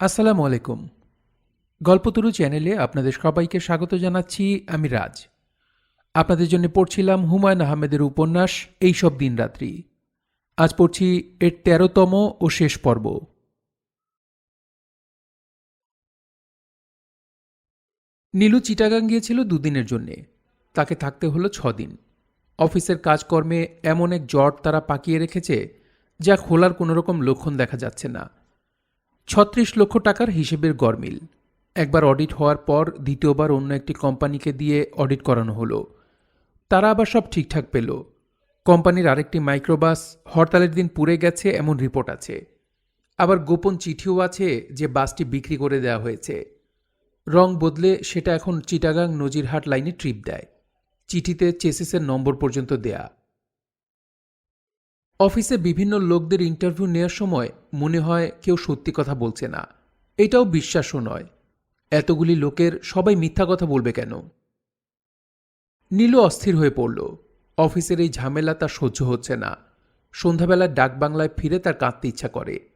আসসালামু আলাইকুম। গল্পতরু চ্যানেলে আপনাদের সবাইকে স্বাগত জানাচ্ছি। আমি রাজ। আপনাদের জন্য পড়ছিলাম হুমায়ুন আহমেদের উপন্যাস এইসব দিনরাত্রি। আজ পড়ছি এর ১৩তম ও শেষ পর্ব। নীলু চিটাগাং গিয়েছিল দুদিনের জন্যে। তাকে থাকতে হলো ৬ দিন। অফিসের কাজকর্মে এমন এক জট তারা পাকিয়ে রেখেছে, যা খোলার কোনোরকম লক্ষণ দেখা যাচ্ছে না। ৩৬ লক্ষ টাকার হিসেবের গরমিল। একবার অডিট হওয়ার পর দ্বিতীয়বার অন্য একটি কোম্পানিকে দিয়ে অডিট করানো হলো। তারা আবার সব ঠিকঠাক পেল। কোম্পানির আরেকটি মাইক্রোবাস হরতালের দিন পুড়ে গেছে এমন রিপোর্ট আছে। আবার গোপন চিঠিও আছে যে বাসটি বিক্রি করে দেওয়া হয়েছে। রং বদলে সেটা এখন চিটাগাং নজিরহাট লাইনে ট্রিপ দেয়। চিঠিতে চেসিসের নম্বর পর্যন্ত দেয়া। অফিসে বিভিন্ন লোকদের ইন্টারভিউ নেওয়ার সময় মনে হয় কেউ সত্যি কথা বলছে না। এটাও বিশ্বাসও নয়। এতগুলি লোকের সবাই মিথ্যা কথা বলবে কেন? নীলু অস্থির হয়ে পড়ল। অফিসের এই ঝামেলা তার সহ্য হচ্ছে না। সন্ধ্যাবেলার ডাকবাংলায় ফিরে তার কাঁদতে ইচ্ছা করে।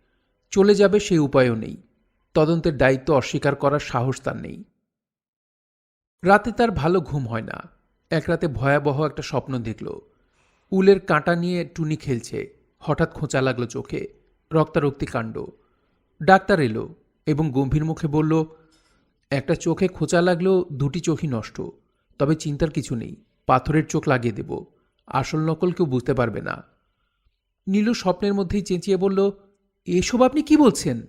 চলে যাবে সেই উপায়ও নেই। তদন্তের দায়িত্ব অস্বীকার করার সাহস তার নেই। রাতে তার ভালো ঘুম হয় না। এক রাতে ভয়াবহ একটা স্বপ্ন দেখল। উলের কাঁটা নিয়ে টুনি খেলছে। হঠাৎ খোঁচা লাগলো চোখে। রক্তারক্তি কাণ্ড। ডাক্তার এলো এবং গম্ভীর মুখে বলল, একটা চোখে খোঁচা লাগলেও দুটি চোখই নষ্ট। তবে চিন্তার কিছু নেই, পাথরের চোখ লাগিয়ে দেব। আসল নকল কেউ বুঝতে পারবে না। নীলু স্বপ্নের মধ্যেই চেঁচিয়ে বলল, এসব আপনি কি বলছেন?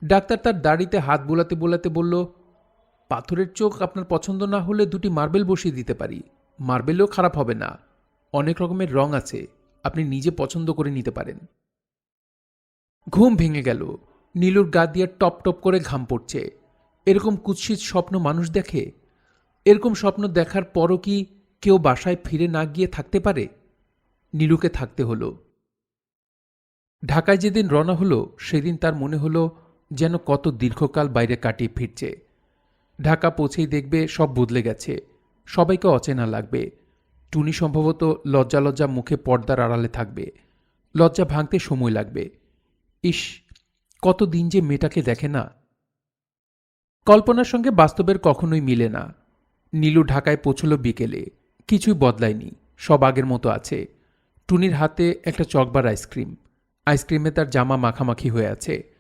ডাক্তার তার দাড়িতে হাত বোলাতে বোলাতে বলল, পাথরের চোখ আপনার পছন্দ না হলে দুটি মার্বেল বসিয়ে দিতে পারি। মার্বেলও খারাপ হবে না। অনেক রকমের রং আছে, আপনি নিজে পছন্দ করে নিতে পারেন। ঘুম ভেঙে গেল। নীলুর গা দিয়ে টপ টপ করে ঘাম পড়ছে। এরকম কুৎসিত স্বপ্ন মানুষ দেখে? এরকম স্বপ্ন দেখার পরও কি কেউ বাসায় ফিরে না গিয়ে থাকতে পারে? নীলুকে থাকতে হলো। ঢাকায় যেদিন রওনা হলো সেদিন তার মনে হলো যেন কত দীর্ঘকাল বাইরে কাটিয়ে ফিরছে। ঢাকা পৌঁছেই দেখবে সব বদলে গেছে। সবাইকে অচেনা লাগবে। টুনি সম্ভবত লজ্জা লজ্জা মুখে পর্দার আড়ালে থাকবে। লজ্জা ভাঙতে সময় লাগবে। ইস, কতদিন যে মেয়েটাকে দেখে না। কল্পনার সঙ্গে বাস্তবের কখনোই মিলে না। নীলু ঢাকায় পৌঁছল বিকেলে। কিছুই বদলায়নি, সব আগের মতো আছে। টুনির হাতে একটা চকবার আইসক্রিম। আইসক্রিমে তার জামা মাখামাখি হয়ে আছে।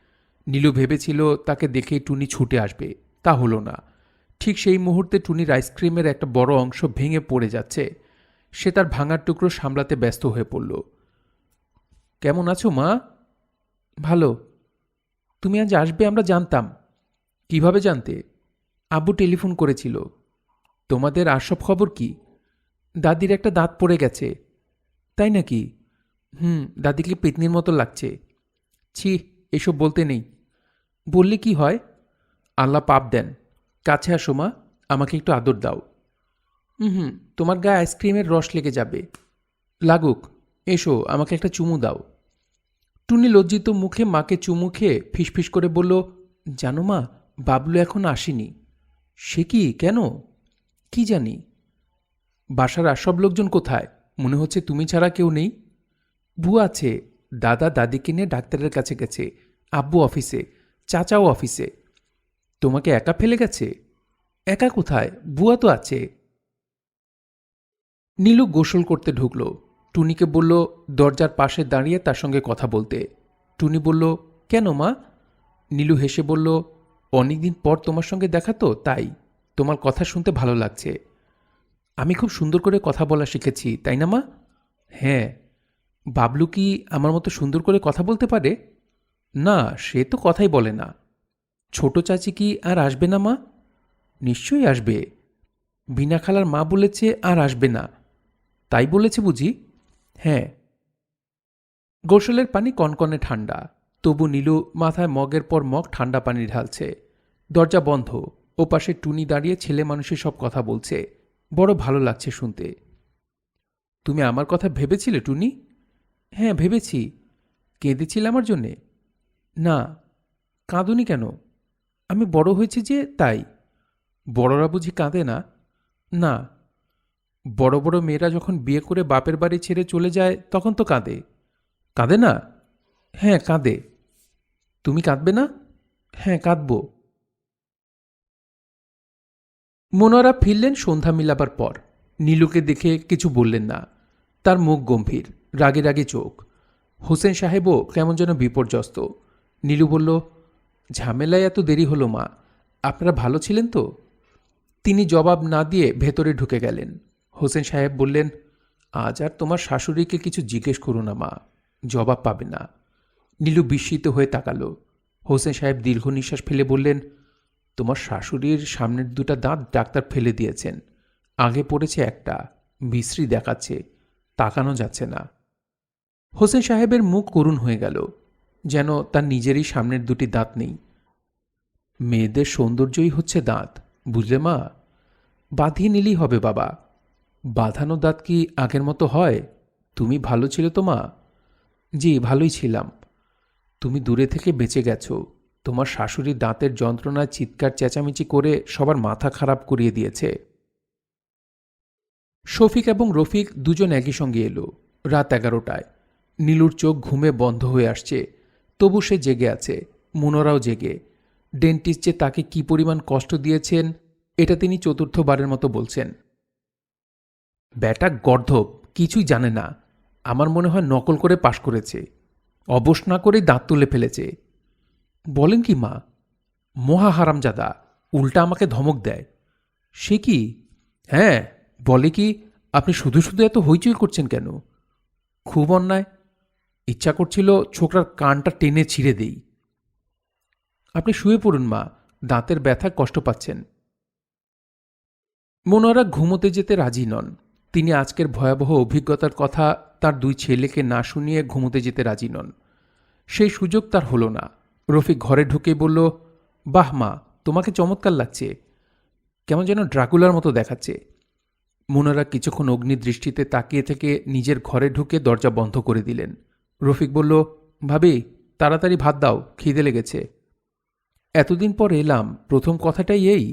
নীলু ভেবেছিল তাকে দেখেই টুনি ছুটে আসবে। তা হলো না। ঠিক সেই মুহূর্তে টুনির আইসক্রিমের একটা বড় অংশ ভেঙে পড়ে যাচ্ছে। সে তার ভাঙার টুকরো সামলাতে ব্যস্ত হয়ে পড়ল। কেমন আছো মা? ভালো। তুমি আজ আসবে আমরা জানতাম। কিভাবে জানতে? আব্বু টেলিফোন করেছিল। তোমাদের আর সব খবর কি? দাদির একটা দাঁত পড়ে গেছে। তাই নাকি? দাদিকে পেতনির মতো লাগছে। ছি, এসব বলতে নেই। বললে কি হয়? আল্লাহ পাপ দেন। কাছে আসো মা, আমাকে একটু আদর দাও। তোমার গায়ে আইসক্রিমের রস লেগে যাবে। লাগুক। এসো, আমাকে একটা চুমু দাও। টুনি লজ্জিত মুখে মাকে চুমু খেয়ে ফিসফিস করে বলল, জানো মা, বাবলু এখন আসেনি। সে কি, কেন? কি জানি। বাসার আর সব লোকজন কোথায়? মনে হচ্ছে তুমি ছাড়া কেউ নেই। বুয়া আছে। দাদা দাদিকে নিয়ে ডাক্তারের কাছে গেছে। আব্বু অফিসে। চাচাও অফিসে। তোমাকে একা ফেলে গেছে? একা কোথায়, বুয়া তো আছে। নীলু গোসল করতে ঢুকল। টুনিকে বলল দরজার পাশে দাঁড়িয়ে তার সঙ্গে কথা বলতে। টুনি বলল, কেন মা? নীলু হেসে বলল, অনেকদিন পর তোমার সঙ্গে দেখা তো, তাই। তোমার কথা শুনতে ভালো লাগছে। আমি খুব সুন্দর করে কথা বলা শিখেছি, তাই না মা? হ্যাঁ। বাবলু কি আমার মতো সুন্দর করে কথা বলতে পারে? না, সে তো কথাই বলে না। ছোট চাচি কি আর আসবে না মা? নিশ্চয়ই আসবে। বিনা খালার মা বলেছে আর আসবে না। তাই বলেছে বুঝি? হ্যাঁ। গোসলের পানি কনকনে ঠান্ডা। তবু নীলু মাথায় মগের পর মগ ঠান্ডা পানি ঢালছে। দরজা বন্ধ। ওপাশে টুনি দাঁড়িয়ে ছেলে মানুষের সব কথা বলছে। বড় ভালো লাগছে শুনতে। তুমি আমার কথা ভেবেছিলে টুনি? হ্যাঁ, ভেবেছি। কেঁদেছিলে আমার জন্যে? না। কাঁদুনি কেন? আমি বড় হয়েছি যে, তাই। বড়রা বুঝি কাঁদে না? না। বড় বড় মেয়েরা যখন বিয়ে করে বাপের বাড়ি ছেড়ে চলে যায় তখন তো কাঁদে। কাঁদে না? হ্যাঁ, কাঁদে। তুমি কাঁদবে না? হ্যাঁ, কাঁদব। মনোয়ারা ফিরলেন সন্ধ্যা মিলাবার পর। নীলুকে দেখে কিছু বললেন না। তার মুখ গম্ভীর, রাগে রাগে চোখ। হোসেন সাহেবও কেমন যেন বিপর্যস্ত। নীলু বলল, ঝামেলায় এত দেরি হলো মা, আপনারা ভালো ছিলেন তো? তিনি জবাব না দিয়ে ভেতরে ঢুকে গেলেন। হোসেন সাহেব বললেন, আজ আর তোমার শাশুড়িকে কিছু জিজ্ঞেস করো না মা, জবাব পাবে না। নীলু বিস্মিত হয়ে তাকালো। হোসেন সাহেব দীর্ঘ নিঃশ্বাস ফেলে বললেন, তোমার শাশুড়ির সামনের দুটা দাঁত ডাক্তার ফেলে দিয়েছেন, আগে পড়েছে একটা, বিশ্রী দেখাচ্ছে, তাকানো যাচ্ছে না। হোসেন সাহেবের মুখ করুণ হয়ে গেল, যেন তার নিজেরই সামনের দুটি দাঁত নেই। মেয়েদের সৌন্দর্যই হচ্ছে দাঁত, বুঝলে মা? বাঁধিয়ে নিলেই হবে বাবা। বাঁধানো দাঁত কি আগের মতো হয়? তুমি ভালো ছিলে তো মা? জি, ভালোই ছিলাম। তুমি দূরে থেকে বেঁচে গেছো। তোমার শাশুড়ি দাঁতের যন্ত্রণায় চিৎকার চেঁচামেচি করে সবার মাথা খারাপ করিয়ে দিয়েছে। শফিক এবং রফিক দুজন একই সঙ্গে এলো রাত 11টায়। নীলুর চোখ ঘুমে বন্ধ হয়ে আসছে, তবু সে জেগে আছে। মনোরাও জেগে। ডেন্টিস্ট যে তাকে কি পরিমাণ কষ্ট দিয়েছেন এটা তিনি চতুর্থবারের মতো বলছেন। ব্যাটা গর্ধব, কিছুই জানে না। আমার মনে হয় নকল করে পাশ করেছে। অবশ না করেই দাঁত তুলে ফেলেছে। বলেন কি মা? মহা হারামজাদা, উল্টা আমাকে ধমক দেয়। সে কি? হ্যাঁ, বলে কি, আপনি শুধু শুধু এত হইচই করছেন কেন? খুব অন্যায়। ইচ্ছা করছিল ছোকরার কানটা টেনে ছিঁড়ে দেই। আপনি শুয়ে পড়ুন মা, দাঁতের ব্যথায় কষ্ট পাচ্ছেন। মনোয়ারা ঘুমোতে যেতে রাজি নন। তিনি আজকের ভয়াবহ অভিজ্ঞতার কথা তার দুই ছেলেকে না শুনিয়ে ঘুমোতে যেতে রাজি নন। সেই সুযোগ তার হলো না। রফিক ঘরে ঢুকে বলল, বাহ মা, তোমাকে চমৎকার লাগছে, কেমন যেন ড্রাকুলার মতো দেখাচ্ছে। মনোয়ারা কিছুক্ষণ অগ্নিদৃষ্টিতে তাকিয়ে থেকে নিজের ঘরে ঢুকে দরজা বন্ধ করে দিলেন। রফিক বলল, ভাবি, তাড়াতাড়ি ভাত দাও, খিদে লেগেছে। এতদিন পর এলাম, প্রথম কথাটাই এই,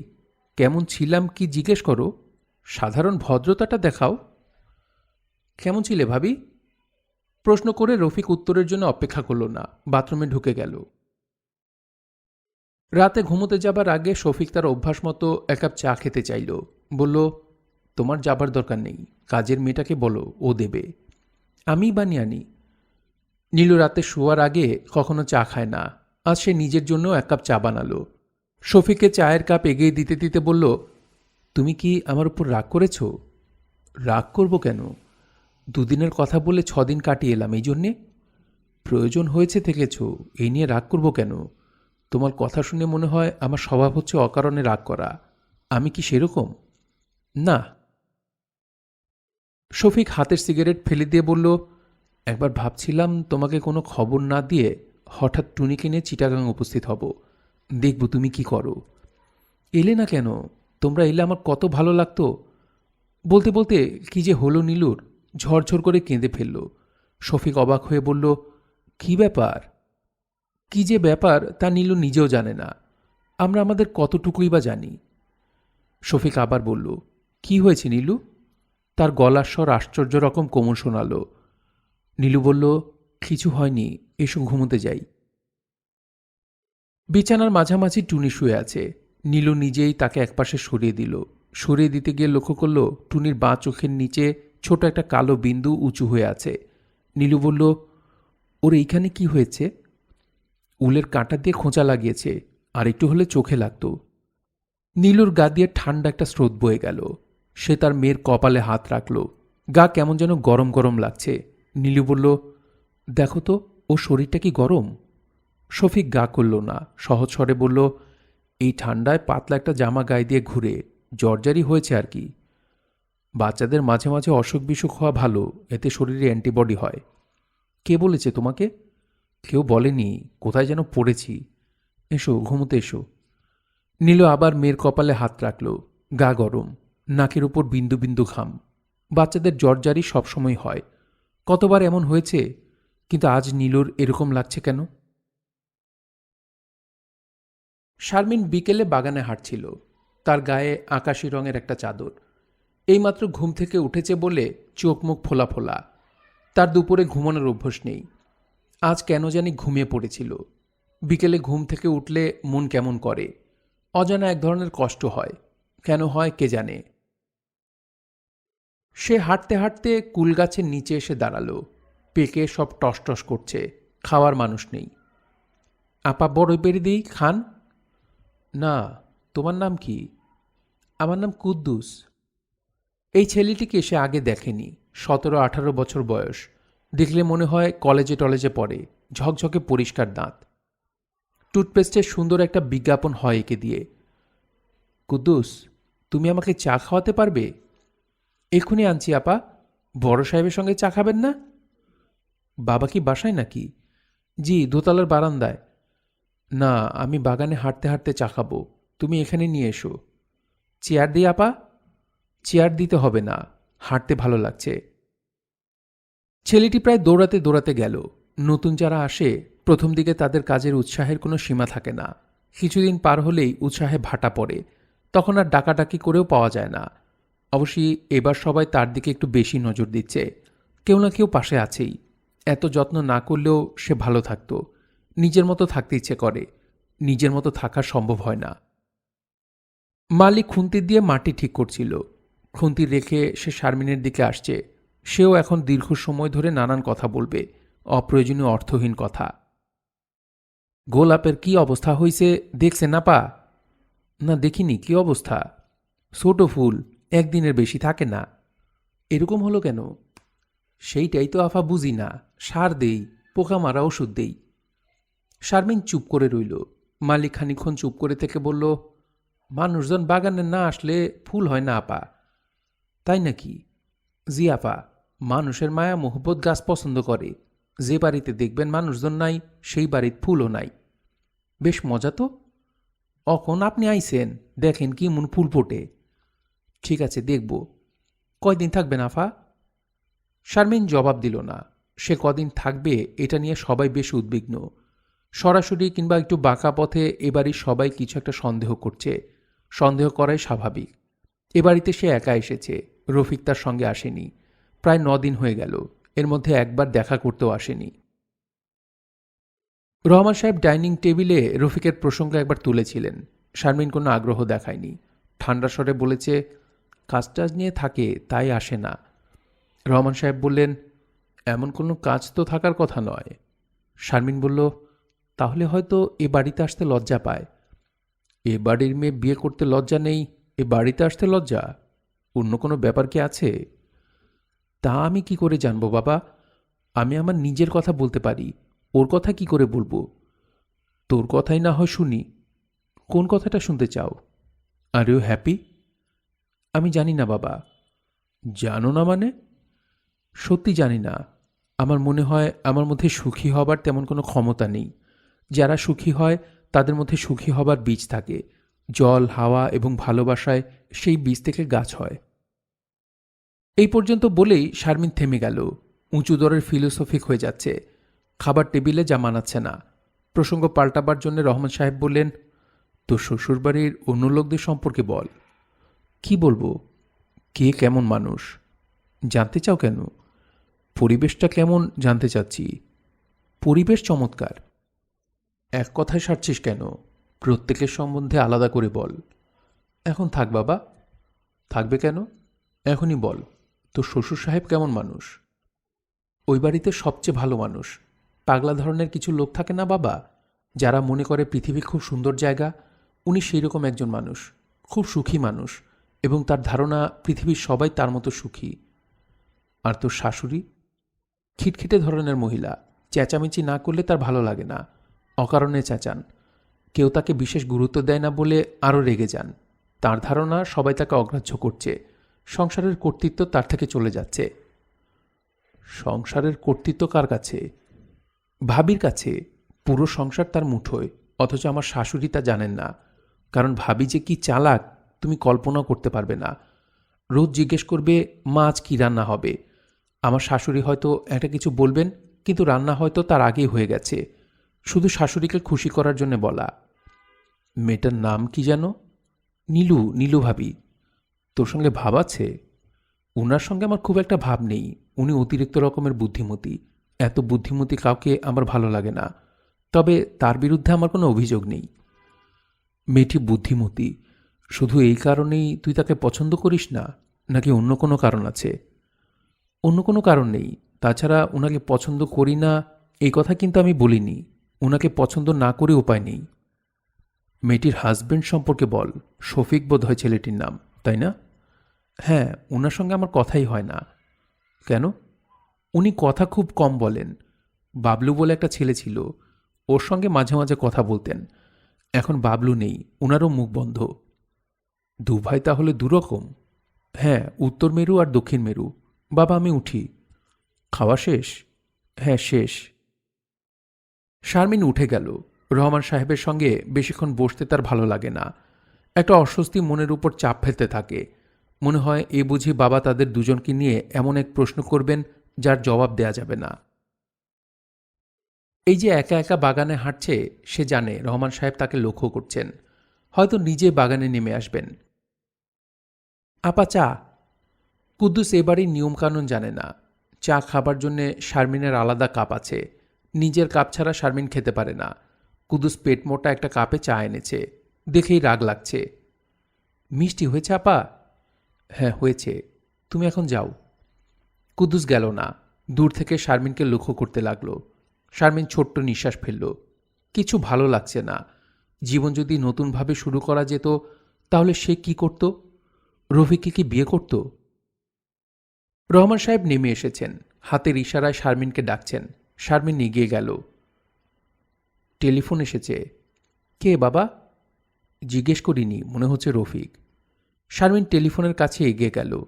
কেমন ছিলাম কি জিজ্ঞেস করো, সাধারণ ভদ্রতাটা দেখাও। কেমন ছিলে ভাবি? প্রশ্ন করে রফিক উত্তরের জন্য অপেক্ষা করল না, বাথরুমে ঢুকে গেল। রাতে ঘুমোতে যাবার আগে শফিক তার অভ্যাস মতো এক কাপ চা খেতে চাইল। বলল, তোমার যাবার দরকার নেই, কাজের মেয়েটাকে বলো, ও দেবে, আমিই বানিয়ে আনি। নীলু রাতে শোয়ার আগে কখনো চা খায় না, আজ সে নিজের জন্য এক কাপ চা বানালো। শফিককে চায়ের কাপ এগিয়ে দিতে দিতে বলল, তুমি কি আমার উপর রাগ করেছ? রাগ করব কেন? দুদিনের কথা বলে 6 দিন কাটিয়ে এলাম, এই জন্যে। প্রয়োজন হয়েছে থেকেছ, এই নিয়ে রাগ করব কেন? তোমার কথা শুনে মনে হয় আমার স্বভাব হচ্ছে অকারণে রাগ করা। আমি কি সেরকম? না। শফিক হাতের সিগারেট ফেলে দিয়ে বলল, একবার ভাবছিলাম তোমাকে কোনো খবর না দিয়ে হঠাৎ টুনিকে নিয়ে চিটাগাং উপস্থিত হব, দেখব তুমি কি করো। এলে না কেন? তোমরা এলে আমার কত ভালো লাগতো। বলতে বলতে কি যে হলো নীলুর, ঝরঝর করে কেঁদে ফেলল। শফিক অবাক হয়ে বলল, কি ব্যাপার? কি যে ব্যাপার তা নীলু নিজেও জানে না। আমরা আমাদের কতটুকুই বা জানি। শফিক আবার বলল, কি হয়েছে নীলু? তার গলার স্বর আশ্চর্য রকম কোমল শোনাল। নীলু বলল, কিছু হয়নি, এসো ঘুমোতে যাই। বিছানার মাঝামাঝি টুনি শুয়ে আছে। নীলু নিজেই তাকে একপাশে সরিয়ে দিল। সরিয়ে দিতে গিয়ে লক্ষ্য করল টুনির বাঁ চোখের নিচে ছোট একটা কালো বিন্দু উঁচু হয়ে আছে। নীলু বলল, ওর এইখানে কি হয়েছে? উলের কাঁটা দিয়ে খোঁচা লাগিয়েছে, আর একটু হলে চোখে লাগত। নীলুর গা দিয়ে ঠান্ডা একটা স্রোত বয়ে গেল। সে তার মেয়ের কপালে হাত রাখল। গা কেমন যেন গরম গরম লাগছে। নীলু বলল, দেখো তো, ওর শরীরটা কি গরম? শফিক গা করল না, সহজ স্বরে বলল, এই ঠান্ডায় পাতলা একটা জামা গায়ে দিয়ে ঘুরে, জ্বরজারি হয়েছে আর কি। বাচ্চাদের মাঝে মাঝে অসুখ বিসুখ হওয়া ভালো, এতে শরীরে অ্যান্টিবডি হয়। কে বলেছে তোমাকে? কেউ বলেনি, কোথায় যেন পড়েছি। এসো ঘুমোতে এসো। নীলু আবার মেয়ের কপালে হাত রাখল। গা গরম, নাকের উপর বিন্দু বিন্দু ঘাম। বাচ্চাদের জ্বরজারি সবসময় হয়, কতবার এমন হয়েছে, কিন্তু আজ নীলুর এরকম লাগছে কেন? শারমিন বিকেলে বাগানে হাঁটছিল। তার গায়ে আকাশি রঙের একটা চাদর। এইমাত্র ঘুম থেকে উঠেছে বলে চোখ মুখ ফোলা ফোলা। তার দুপুরে ঘুমানোর অভ্যাস নেই। আজ কেন জানি ঘুমিয়ে পড়েছিল। বিকেলে ঘুম থেকে উঠলে মন কেমন করে, অজানা এক ধরনের কষ্ট হয়। কেন হয় কে জানে। সে হাঁটতে হাঁটতে কুলগাছের নিচে এসে দাঁড়ালো। পেকে সব টসটস করছে, খাওয়ার মানুষ নেই। আপা বড়ই পেরে দিই, খান। না, তোমার নাম কি? আমার নাম কুদ্দুস। এই ছেলেটিকে সে আগে দেখেনি। 17-18 বছর বয়স। দেখলে মনে হয় কলেজে টলেজে পড়ে। ঝকঝকে পরিষ্কার দাঁত। টুথপেস্টের সুন্দর একটা বিজ্ঞাপন হয় একে দিয়ে। কুদ্দুস, তুমি আমাকে চা খাওয়াতে পারবে? এক্ষুনি আনছি আপা। বড় সাহেবের সঙ্গে চা খাবেন না? বাবা কি বাসায় নাকি? জি, দোতলার বারান্দায়। না, আমি বাগানে হাঁটতে হাঁটতে চা খাবো। তুমি এখানে নিয়ে এসো। চেয়ার দিই আপা? চেয়ার দিতে হবে না, হাঁটতে ভালো লাগছে। ছেলেটি প্রায় দৌড়াতে দৌড়াতে গেল। নতুন যারা আসে প্রথম দিকে তাদের কাজের উৎসাহের কোনো সীমা থাকে না। কিছুদিন পার হলেই উৎসাহে ভাটা পড়ে। তখন আর ডাকাডাকি করেও পাওয়া যায় না। অবশ্যই এবার সবাই তার দিকে একটু বেশি নজর দিচ্ছে। কেউ না কেউ পাশে আছেই। এত যত্ন না করলেও সে ভালো থাকত। নিজের মতো থাকতে ইচ্ছে করে। নিজের মতো থাকা সম্ভব হয় না। মালিক খুন্তি দিয়ে মাটি ঠিক করছিল। খুন্তি রেখে সে শারমিনের দিকে আসছে। সেও এখন দীর্ঘ সময় ধরে নানান কথা বলবে, অপ্রয়োজনীয় অর্থহীন কথা। গোলাপের কি অবস্থা হইছে দেখছে না পা? না, দেখিনি। কি অবস্থা? ছোট ফুল, একদিনের বেশি থাকে না। এরকম হলো কেন? সেইটাই তো আফা বুঝি না। সার দেই, পোকা মারা ওষুধ দেই। শারমিন চুপ করে রইল। মালিক খানিক্ষণ চুপ করে থেকে বলল, মানুষজন বাগানে না আসলে ফুল হয় না আপা। তাই নাকি? জি আপা, মানুষের মায়া মোহব্বত গাছ পছন্দ করে। যে বাড়িতে দেখবেন মানুষজন নাই, সেই বাড়িতে ফুলও নাই। বেশ মজা তো। অখন আপনি আইছেন, দেখেন কি মন ফুল ফোটে। ঠিক আছে, দেখব। কয়দিন থাকবেন আফা? শারমিন জবাব দিল না। সে কদিন থাকবে এটা নিয়ে সবাই বেশ উদ্বিগ্ন। সরাসরি কিংবা একটু বাঁকা পথে এবারই সবাই কিছু একটা সন্দেহ করছে। সন্দেহ করাই স্বাভাবিক। এ বাড়িতে সে একা এসেছে, রফিক তার সঙ্গে আসেনি। প্রায় 9 দিন হয়ে গেল। এর মধ্যে একবার দেখা করতেও আসেনি। রহমান সাহেব ডাইনিং টেবিলে রফিকের প্রসঙ্গ একবার তুলেছিলেন। শারমিন কোনো আগ্রহ দেখায়নি। ঠান্ডা স্বরে বলেছে, কাজটাজ নিয়ে থাকে, তাই আসে না। রহমান সাহেব বললেন, এমন কোনো কাজ তো থাকার কথা নয়। শারমিন বলল, তাহলে হয়তো এ বাড়িতে আসতে লজ্জা পায়। এ বাড়ির মেয়ে বিয়ে করতে লজ্জা নেই, এ বাড়িতে আসতে লজ্জা? অন্য কোনো ব্যাপার কি আছে? তা আমি কি করে জানবো বাবা? আমি আমার নিজের কথা বলতে পারি, ওর কথা কি করে বলবো? তোর কথাই না হয় শুনি। কোন কথাটা শুনতে চাও? Are you happy? আমি জানি না বাবা। জানো না মানে? সত্যি জানি না। আমার মনে হয় আমার মধ্যে সুখী হবার তেমন কোনো ক্ষমতা নেই। যারা সুখী হয় তাদের মধ্যে সুখী হবার বীজ থাকে। জল, হাওয়া এবং ভালোবাসায় সেই বীজ থেকে গাছ হয়। এই পর্যন্ত বলেই শারমিন থেমে গেল। উঁচু দরের ফিলোসফিক হয়ে যাচ্ছে। খাবার টেবিলে যা মানাচ্ছে না। প্রসঙ্গ পাল্টাবার জন্য রহমান সাহেব বললেন, তোর শ্বশুরবাড়ির অন্য লোকদের সম্পর্কে বল। কি বলবো? কে কেমন মানুষ জানতে চাও কেন? পরিবেশটা কেমন জানতে চাচ্ছি। পরিবেশ চমৎকার। এক কথায় সারছিস কেন? প্রত্যেকের সম্বন্ধে আলাদা করে বল। এখন থাক বাবা। থাকবে কেন? এখনই বল, তোর শ্বশুর সাহেব কেমন মানুষ? ওই বাড়িতে সবচেয়ে ভালো মানুষ। পাগলা ধরনের কিছু লোক থাকে না বাবা, যারা মনে করে পৃথিবী খুব সুন্দর জায়গা। উনি সেই রকম একজন মানুষ। খুব সুখী মানুষ, এবং তার ধারণা পৃথিবীর সবাই তার মতো সুখী। আর তোর শাশুড়ি? খিটখিটে ধরনের মহিলা। চেঁচামেচি না করলে তার ভালো লাগে না। অকারণে চেঁচান। কেউ তাকে বিশেষ গুরুত্ব দেয় না বলে আরও রেগে যান। তার ধারণা সবাই তাকে অগ্রাহ্য করছে। সংসারের কর্তৃত্ব তার থেকে চলে যাচ্ছে। সংসারের কর্তৃত্ব কার কাছে? ভাবির কাছে। পুরো সংসার তার মুঠোয়। অথচ আমার শাশুড়ি তা জানেন না। কারণ ভাবি যে কি চালাক তুমি কল্পনাও করতে পারবে না। রোজ জিজ্ঞেস করবে, মা আজ কী রান্না হবে? আমার শাশুড়ি হয়তো একটা কিছু বলবেন, কিন্তু রান্না হয়তো তার আগেই হয়ে গেছে। শুধু শাশুড়িকে খুশি করার জন্য বলা। মেয়েটার নাম কি যেন? নীলু। নীলু ভাবি। তোর সঙ্গে ভাব আছে? উনার সঙ্গে আমার খুব একটা ভাব নেই। উনি অতিরিক্ত রকমের বুদ্ধিমতী। এত বুদ্ধিমতী কাউকে আমার ভালো লাগে না। তবে তার বিরুদ্ধে আমার কোনো অভিযোগ নেই। মেয়েটি বুদ্ধিমতী, শুধু এই কারণেই তুই তাকে পছন্দ করিস না, নাকি অন্য কোনো কারণ আছে? অন্য কোনো কারণ নেই। তাছাড়া ওনাকে পছন্দ করি না এই কথা কিন্তু আমি বলিনি। ওনাকে পছন্দ না করে উপায় নেই। মেয়েটির হাজবেন্ড সম্পর্কে বল। শফিক বোধ হয় ছেলেটির নাম, তাই না? হ্যাঁ, ওনার সঙ্গে আমার কথাই হয় না। কেন? উনি কথা খুব কম বলেন। বাবলু বলে একটা ছেলে ছিল, ওর সঙ্গে মাঝে মাঝে কথা বলতেন। এখন বাবলু নেই, ওনারও মুখ বন্ধ। দুভাই তাহলে দুরকম? হ্যাঁ, উত্তর মেরু আর দক্ষিণ মেরু। বাবা, আমি উঠি। খাওয়া শেষ? হ্যাঁ, শেষ। শারমিন উঠে গেল। রহমান সাহেবের সঙ্গে বেশিক্ষণ বসতে তার ভালো লাগে না। একটা অস্বস্তি মনের উপর চাপ ফেলতে থাকে। মনে হয় এ বুঝি বাবা তাদের দুজনকে নিয়ে এমন এক প্রশ্ন করবেন যার জবাব দেয়া যাবে না। এই যে একা একা বাগানে হাঁটছে, সে জানে রহমান সাহেব তাকে লক্ষ্য করছেন। হয়তো নিজে বাগানে নেমে আসবেন। আপা, চা। কুদ্দুস এবারই নিয়মকানুন জানে না। চা খাবার জন্যে শারমিনের আলাদা কাপ আছে। নিজের কাপ ছাড়া শারমিন খেতে পারে না। কুদ্দুস পেট মোটা একটা কাপে চা এনেছে। দেখেই রাগ লাগছে। মিষ্টি হয়েছে আপা? হ্যাঁ, হয়েছে। তুমি এখন যাও। কুদ্দুস গেল না। দূর থেকে শারমিনকে লক্ষ্য করতে লাগলো। শারমিন ছোট্ট নিঃশ্বাস ফেলল। কিছু ভালো লাগছে না। জীবন যদি নতুনভাবে শুরু করা যেত, তাহলে সে কি করত? রফিককে কি বিয়ে করত? রহমান সাহেব নেমে এসেছেন। হাতের ইশারায় শারমিনকে ডাকছেন। শারমিন এগিয়ে গেল। টেলিফোন এসেছে। কে বাবা? জিজ্ঞেস করিনি, মনে হচ্ছে রফিক। শারমিন টেলিফোনের কাছে এগিয়ে গেল।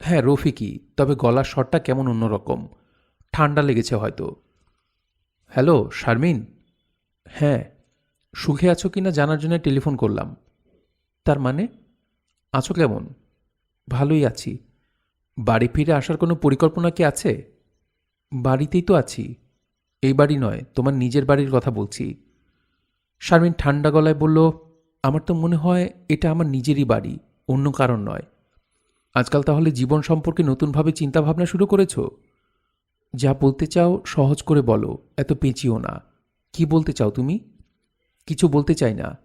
হ্যাঁ, রফিকই, তবে গলার স্বরটা কেমন অন্যরকম। ঠান্ডা লেগেছে হয়তো। হ্যালো শারমিন। হ্যাঁ। সুখে আছো কিনা জানার জন্য টেলিফোন করলাম। তার মানে? আছো কেমন? ভালোই আছি। বাড়ি ফিরে আসার কোনো পরিকল্পনা কি আছে? বাড়িতেই তো আছি। এই বাড়ি নয়, তোমার নিজের বাড়ির কথা বলছি। শারমিন ঠান্ডা গলায় বলল, আমার তো মনে হয় এটা আমার নিজেরই বাড়ি, অন্য কারণ নয়। আজকাল তাহলে জীবন সম্পর্কে নতুনভাবে চিন্তাভাবনা শুরু করেছ? যা বলতে চাও সহজ করে বলো, এত পেঁচিও না। কি বলতে চাও তুমি? কিছু বলতে চাই না।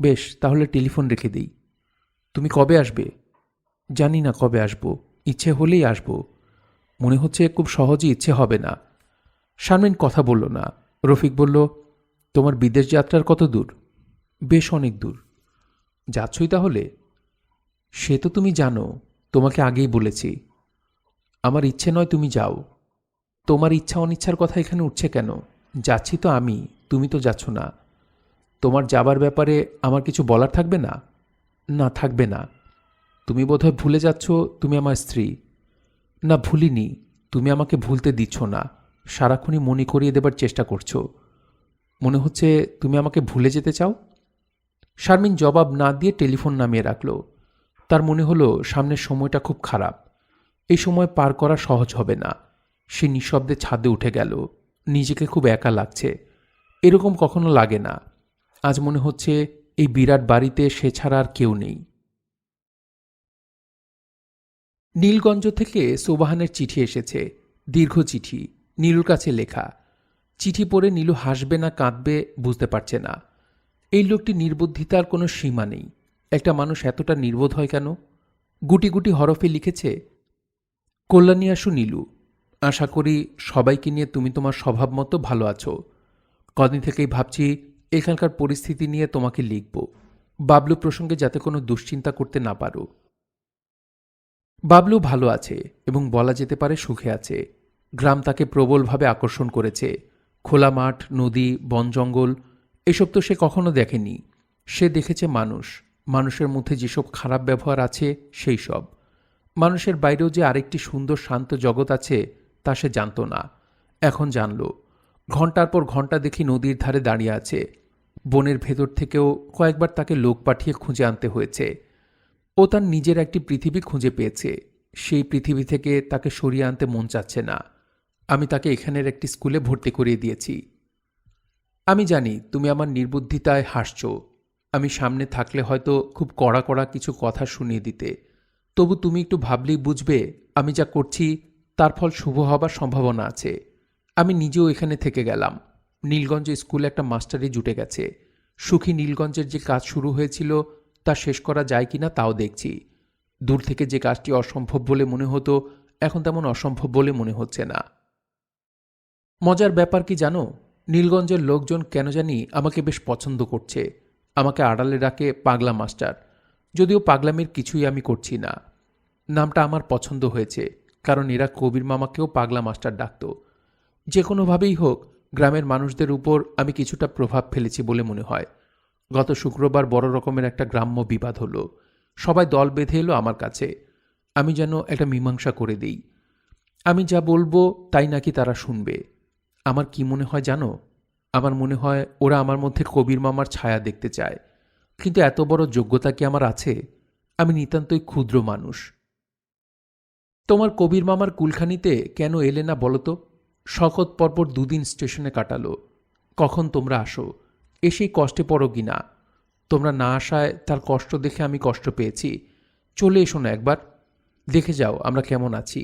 বেশ, তাহলে টেলিফোন রেখে দিই। তুমি কবে আসবে? জানি না কবে আসব। ইচ্ছে হলেই আসব। মনে হচ্ছে খুব সহজে ইচ্ছে হবে না। শারমিন কথা বলল না। রফিক বলল, তোমার বিদেশ যাত্রার কত দূর? বেশ অনেক দূর। যাচ্ছই তাহলে? সে তো তুমি জানো, তোমাকে আগেই বলেছি। আমার ইচ্ছে নয় তুমি যাও। তোমার ইচ্ছা অনিচ্ছার কথা এখানে উঠছে কেন? যাচ্ছি তো আমি, তুমি তো যাচ্ছ না। তোমার যাবার ব্যাপারে আমার কিছু বলার থাকবে না? না, থাকবে না। তুমি বোধহয় ভুলে যাচ্ছ তুমি আমার স্ত্রী। না, ভুলিনি। তুমি আমাকে ভুলতে দিচ্ছ না, সারাক্ষণই মনে করিয়ে দেবার চেষ্টা করছো। মনে হচ্ছে তুমি আমাকে ভুলে যেতে চাও। শারমিন জবাব না দিয়ে টেলিফোন নামিয়ে রাখল। তার মনে হলো সামনের সময়টা খুব খারাপ। এই সময় পার করা সহজ হবে না। সে নিঃশব্দে ছাদে উঠে গেল। নিজেকে খুব একা লাগছে। এরকম কখনো লাগে না। আজ মনে হচ্ছে এই বিরাট বাড়িতে সে ছাড়া আর কেউ নেই। নীলগঞ্জ থেকে সোবাহানের চিঠি এসেছে। দীর্ঘ চিঠি, নীলুর কাছে লেখা। চিঠি পড়ে নীলু হাসবে না কাঁদবে বুঝতে পারছে না। এই লোকটি নির্বুদ্ধিতার কোনো সীমা নেই। একটা মানুষ এতটা নির্বোধ হয় কেন? গুটি গুটি হরফে লিখেছে, কল্যাণী আসু নীলু, আশা করি সবাইকে নিয়ে তুমি তোমার স্বভাব মতো ভালো আছো। কদিন থেকেই ভাবছি এখানকার পরিস্থিতি নিয়ে তোমাকে লিখব। বাবলু প্রসঙ্গে যাতে কোনো দুশ্চিন্তা করতে না পারো। বাবলু ভালো আছে এবং বলা যেতে পারে সুখে আছে। গ্রাম তাকে প্রবলভাবে আকর্ষণ করেছে। খোলা মাঠ, নদী, বন জঙ্গল এসব তো সে কখনো দেখেনি। সে দেখেছে মানুষ, মানুষের মধ্যে যেসব খারাপ ব্যবহার আছে সেই সব। মানুষের বাইরেও যে আরেকটি সুন্দর শান্ত জগৎ আছে তা সে জানত না। এখন জানল। ঘণ্টার পর ঘণ্টা দেখি নদীর ধারে দাঁড়িয়ে আছে। বনের ভেতর থেকেও কয়েকবার তাকে লোক পাঠিয়ে খুঁজে আনতে হয়েছে। ও তার নিজের একটি পৃথিবী খুঁজে পেয়েছে। সেই পৃথিবী থেকে তাকে সরিয়ে আনতে মন চাচ্ছে না। আমি তাকে এখানের একটি স্কুলে ভর্তি করিয়ে দিয়েছি। আমি জানি তুমি আমার নির্বুদ্ধিতায় হাসছ। আমি সামনে থাকলে হয়তো খুব কড়া কড়া কিছু কথা শুনিয়ে দিতে। তবু তুমি একটু ভাবলেই বুঝবে আমি যা করছি তার ফল শুভ হবার সম্ভাবনা আছে। আমি নিজেও এখানে থেকে গেলাম। নীলগঞ্জ স্কুলে একটা মাস্টারই জুটে গেছে। সুখী নীলগঞ্জের যে কাজ শুরু হয়েছিল তা শেষ করা যায় কিনা তাও দেখছি। দূর থেকে যে কাজটি অসম্ভব বলে মনে হতো এখন তেমন অসম্ভব বলে মনে হচ্ছে না। মজার ব্যাপার কি জানো, নীলগঞ্জের লোকজন কেন জানি আমাকে বেশ পছন্দ করছে। আমাকে আড়ালে ডাকে পাগলা মাস্টার, যদিও পাগলামির কিছুই আমি করছি না। নামটা আমার পছন্দ হয়েছে, কারণ এরা কবির মামাকেও পাগলা মাস্টার ডাকত। যে কোনোভাবেই হোক গ্রামের মানুষদের উপর আমি কিছুটা প্রভাব ফেলেছি বলে মনে হয়। গত শুক্রবার বড় রকমের একটা গ্রাম্য বিবাদ হলো। সবাই দল বেঁধে এলো আমার কাছে। আমি যেন একটা মীমাংসা করে দিই। আমি যা বলবো তাই নাকি তারা শুনবে। আমার কি মনে হয় জানো, আমার মনে হয় ওরা আমার মধ্যে কবির মামার ছায়া দেখতে চায়। কিন্তু এত বড় যোগ্যতা কি আমার আছে? আমি নিতান্তই ক্ষুদ্র মানুষ। তোমার কবির মামার কুলখানিতে কেন এলে না বলো তো? শকত পরপর দুদিন স্টেশনে কাটালো। কখন তোমরা আসো? এসেই কষ্টে পড়ো কি না? তোমরা না আসায় তার কষ্ট দেখে আমি কষ্ট পেয়েছি। চলে এসো না একবার, দেখে যাও আমরা কেমন আছি।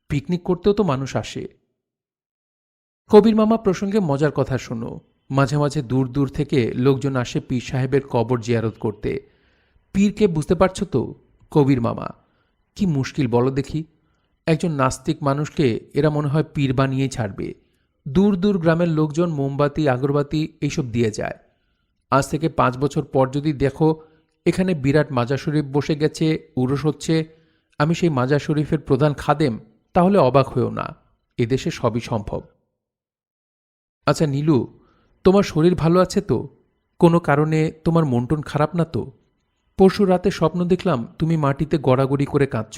পিকনিক করতেও তো মানুষ আসে। কবির মামা প্রসঙ্গে মজার কথা শোনো। মাঝে মাঝে দূর দূর থেকে লোকজন আসে পীর সাহেবের কবর জিয়ারত করতে। পীরকে বুঝতে পারছো তো? কবির মামা। কি মুশকিল বলো দেখি। একজন নাস্তিক মানুষকে এরা মনে হয় পীর বানিয়েই ছাড়বে। দূর দূর গ্রামের লোকজন মোমবাতি আগরবাতি এইসব দিয়ে যায়। আজ থেকে 5 বছর পর যদি দেখো এখানে বিরাট মাজার শরীফ বসে গেছে, উরস হচ্ছে, আমি সেই মাজার শরীফের প্রধান খাদেম, তাহলে অবাক হয়েও না। এদেশে সবই সম্ভব। আচ্ছা নীলু, তোমার শরীর ভালো আছে তো? কোনো কারণে তোমার মন টন খারাপ না তো? পরশু রাতে স্বপ্ন দেখলাম তুমি মাটিতে গড়াগড়ি করে কাঁদছ।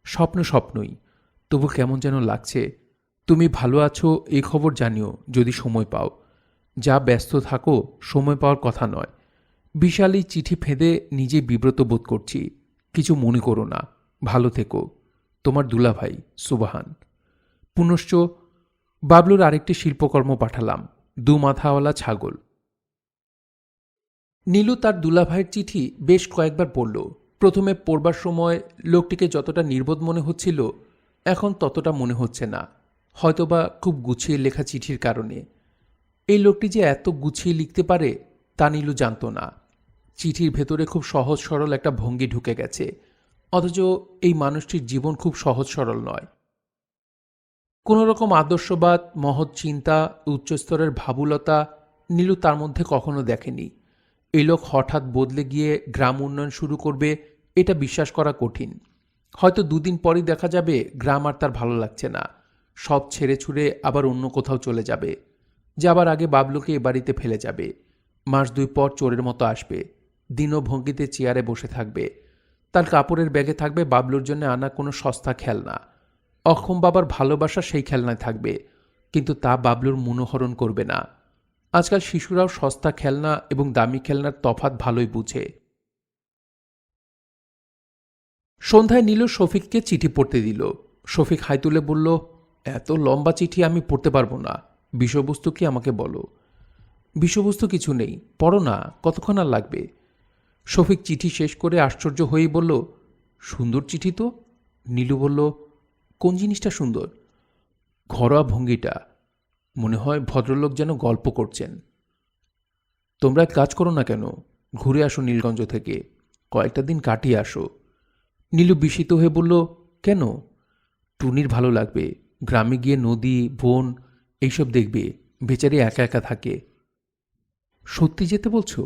স্বপ্নই, তবু কেমন যেন লাগছে। তুমি ভালো আছো এই খবর জানিও যদি সময় পাও। যা ব্যস্ত থাকো, সময় পাওয়ার কথা নয়। বিশাল এই চিঠি ফেঁদে নিজেই বিব্রত বোধ করছি। কিছু মনে করো না। ভালো থেকো। তোমার দুলাভাই সুবাহান। পুনশ্চ বাবলুর আরেকটি শিল্পকর্ম পাঠালাম, 2 মাথাওয়ালা ছাগল। নীলু তার দুলাভাইয়ের চিঠি বেশ কয়েকবার পড়ল। প্রথমে পড়বার সময় লোকটিকে যতটা নির্বোধ মনে হচ্ছিল, এখন ততটা মনে হচ্ছে না। হয়তোবা খুব গুছিয়ে লেখা চিঠির কারণে। এই লোকটি যে এত গুছিয়ে লিখতে পারে তা নীলু জানত না। চিঠির ভেতরে খুব সহজ সরল একটা ভঙ্গি ঢুকে গেছে, অথচ এই মানুষটির জীবন খুব সহজ সরল নয়। কোনো রকম আদর্শবাদ, মহৎ চিন্তা, উচ্চস্তরের ভাবুলতা নীলু তার মধ্যে কখনো দেখেনি। এই লোক হঠাৎ বদলে গিয়ে গ্রাম উন্নয়ন শুরু করবে এটা বিশ্বাস করা কঠিন। হয়তো 2 দিন পরই দেখা যাবে গ্রাম আর তার ভালো লাগছে না। সব ছেড়ে ছুড়ে আবার অন্য কোথাও চলে যাবে। যাবার আগে বাবলুকে এ বাড়িতে ফেলে যাবে। মাস 2 পর চোরের মতো আসবে। দীনভঙ্গিতে চেয়ারে বসে থাকবে। তার কাপড়ের ব্যাগে থাকবে বাবলুর জন্য আনা কোনো সস্তা খেলনা। অক্ষম বাবার ভালোবাসা সেই খেলনায় থাকবে, কিন্তু তা বাবলুর মনোহরণ করবে না। আজকাল শিশুরাও সস্তা খেলনা এবং দামি খেলনার তফাৎ ভালোই বুঝে। সন্ধ্যায় নীলু শফিককে চিঠি পড়তে দিল। শফিক হাই তুলে বলল, এত লম্বা চিঠি আমি পড়তে পারবো না। বিষয়বস্তু কি আমাকে বলো। বিষয়বস্তু কিছু নেই, পড়ো না, কতক্ষণ আর লাগবে। শফিক চিঠি শেষ করে আশ্চর্য হয়েই বলল, সুন্দর চিঠি তো। নীলু বলল, কোন জিনিসটা সুন্দর? ঘরোয়া ভঙ্গিটা। মনে হয় ভদ্রলোক যেন গল্প করছেন। তোমরা এক কাজ করো না কেন, ঘুরে আসো নীলগঞ্জ থেকে, কয়েকটা দিন কাটিয়ে আসো। নীলু বিস্মিত হয়ে বলল, কেন? টুনির ভালো লাগবে। গ্রামে গিয়ে নদী, বন এইসব দেখবে। বেচারি একা একা থাকে। সত্যি যেতে বলছো?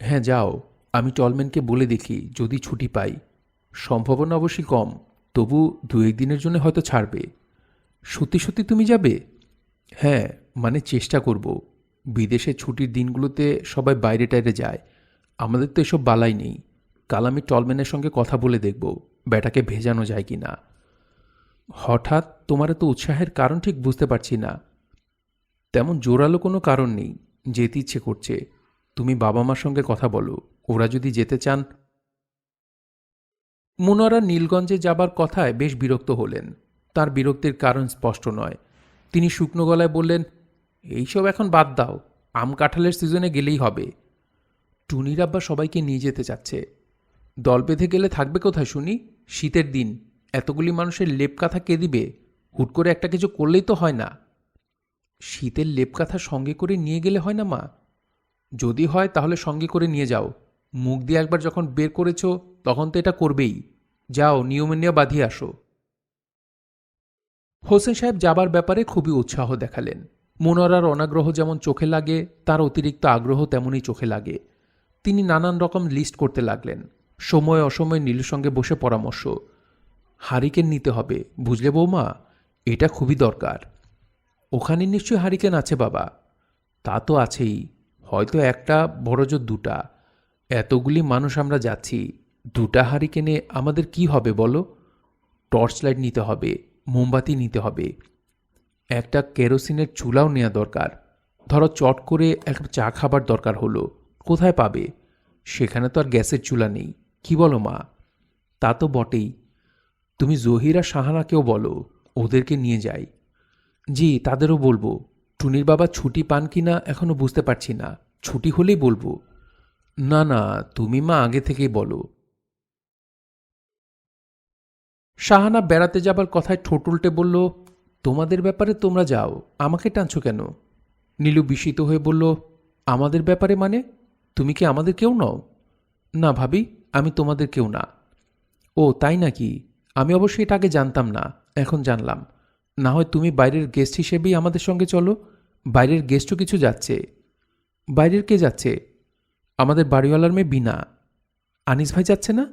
হ্যাঁ যাও। আমি টলম্যানকে বলে দেখি যদি ছুটি পাই। সম্ভাবনা অবশ্যই কম, তবু 2-1 দিনের জন্য হয়তো ছাড়বে। সত্যি সত্যি তুমি যাবে? হ্যাঁ, মানে চেষ্টা করব। বিদেশে ছুটির দিনগুলোতে সবাই বাইরে টাইরে যায়, আমাদের তো এসব বালাই নেই। কাল আমি টলম্যানের সঙ্গে কথা বলে দেখব ব্যাটাকে ভেজানো যায় কি না। হঠাৎ তোমার এত উৎসাহের কারণ ঠিক বুঝতে পারছি না। তেমন জোরালো কোনো কারণ নেই, যেতে ইচ্ছে করছে। তুমি বাবা মার সঙ্গে কথা বলো, ওরা যদি যেতে চান। মনোয়ারা নীলগঞ্জে যাবার কথায় বেশ বিরক্ত হলেন। তার বিরক্তির কারণ স্পষ্ট নয়। তিনি শুকনো গলায় বললেন, এইসব এখন বাদ দাও, আম কাঁঠালের সিজনে গেলেই হবে। টুনির আব্বা সবাইকে নিয়ে যেতে চাচ্ছে। দল বেঁধে গেলে থাকবে কোথায় শুনি? শীতের দিন এতগুলি মানুষের লেপ কাঁথা কে দিবে? হুট করে একটা কিছু করলেই তো হয় না। শীতের লেপকাথা সঙ্গে করে নিয়ে গেলে হয় না মা? যদি হয় তাহলে সঙ্গে করে নিয়ে যাও। মুখ দিয়ে একবার যখন বের করেছ তখন তো এটা করবেই। যাও, নিয়মে নিয়ে বাঁধিয়ে আসো। হোসেন সাহেব যাবার ব্যাপারে খুবই উৎসাহ দেখালেন। মনোয়ারার অনাগ্রহ যেমন চোখে লাগে, তার অতিরিক্ত আগ্রহ তেমনই চোখে লাগে। তিনি নানান রকম লিস্ট করতে লাগলেন। সময় অসময়ে নীলুর সঙ্গে বসে পরামর্শ। হারিকেন নিতে হবে, বুঝলে বৌমা, এটা খুবই দরকার। ওখানে নিশ্চয়ই হারিকেন আছে বাবা। তা তো আছেই, হয়তো একটা, বড়জোর দুটা। এতগুলি মানুষ আমরা যাচ্ছি, দুটা হারিকেনে আমাদের কি হবে বলো? টর্চ লাইট নিতে হবে, মোমবাতি নিতে হবে, একটা কেরোসিনের চুলাও নেওয়া দরকার। ধরো চট করে একটা চা খাবার দরকার হলো, কোথায় পাবে? সেখানে তো আর গ্যাসের চুলা নেই। কি বলো মা? তা তো বটেই। তুমি জহির আর শাহানাকেও বলো, ওদেরকে নিয়ে যাই। জি, তাদেরও বলবো। টুনির বাবা ছুটি পান কি না এখনো বুঝতে পারছি না, ছুটি হলেই বলবো। না না, তুমি মা আগে থেকেই বলো। শাহানা বেড়াতে যাবার কথায় ঠোঁট উল্টে বলল, তোমাদের ব্যাপারে তোমরা যাও, আমাকে টানছো কেন? নীলু বিস্মিত হয়ে বলল, আমাদের ব্যাপারে মানে? তুমি কি আমাদের কেউ নও? না ভাবি, আমি তোমাদের কেউ না। ও তাই নাকি? আমি অবশ্যই এটা আগে জানতাম না, এখন জানলাম। না হয় তুমি বাইরের গেস্ট হিসেবেই আমাদের সঙ্গে চলো। বাইরের গেস্টও কিছু যাচ্ছে। বাইরের কে যাচ্ছে? আমাদের বাড়িওয়ালার মেয়ে বিনা। আনিস ভাই যাচ্ছে না?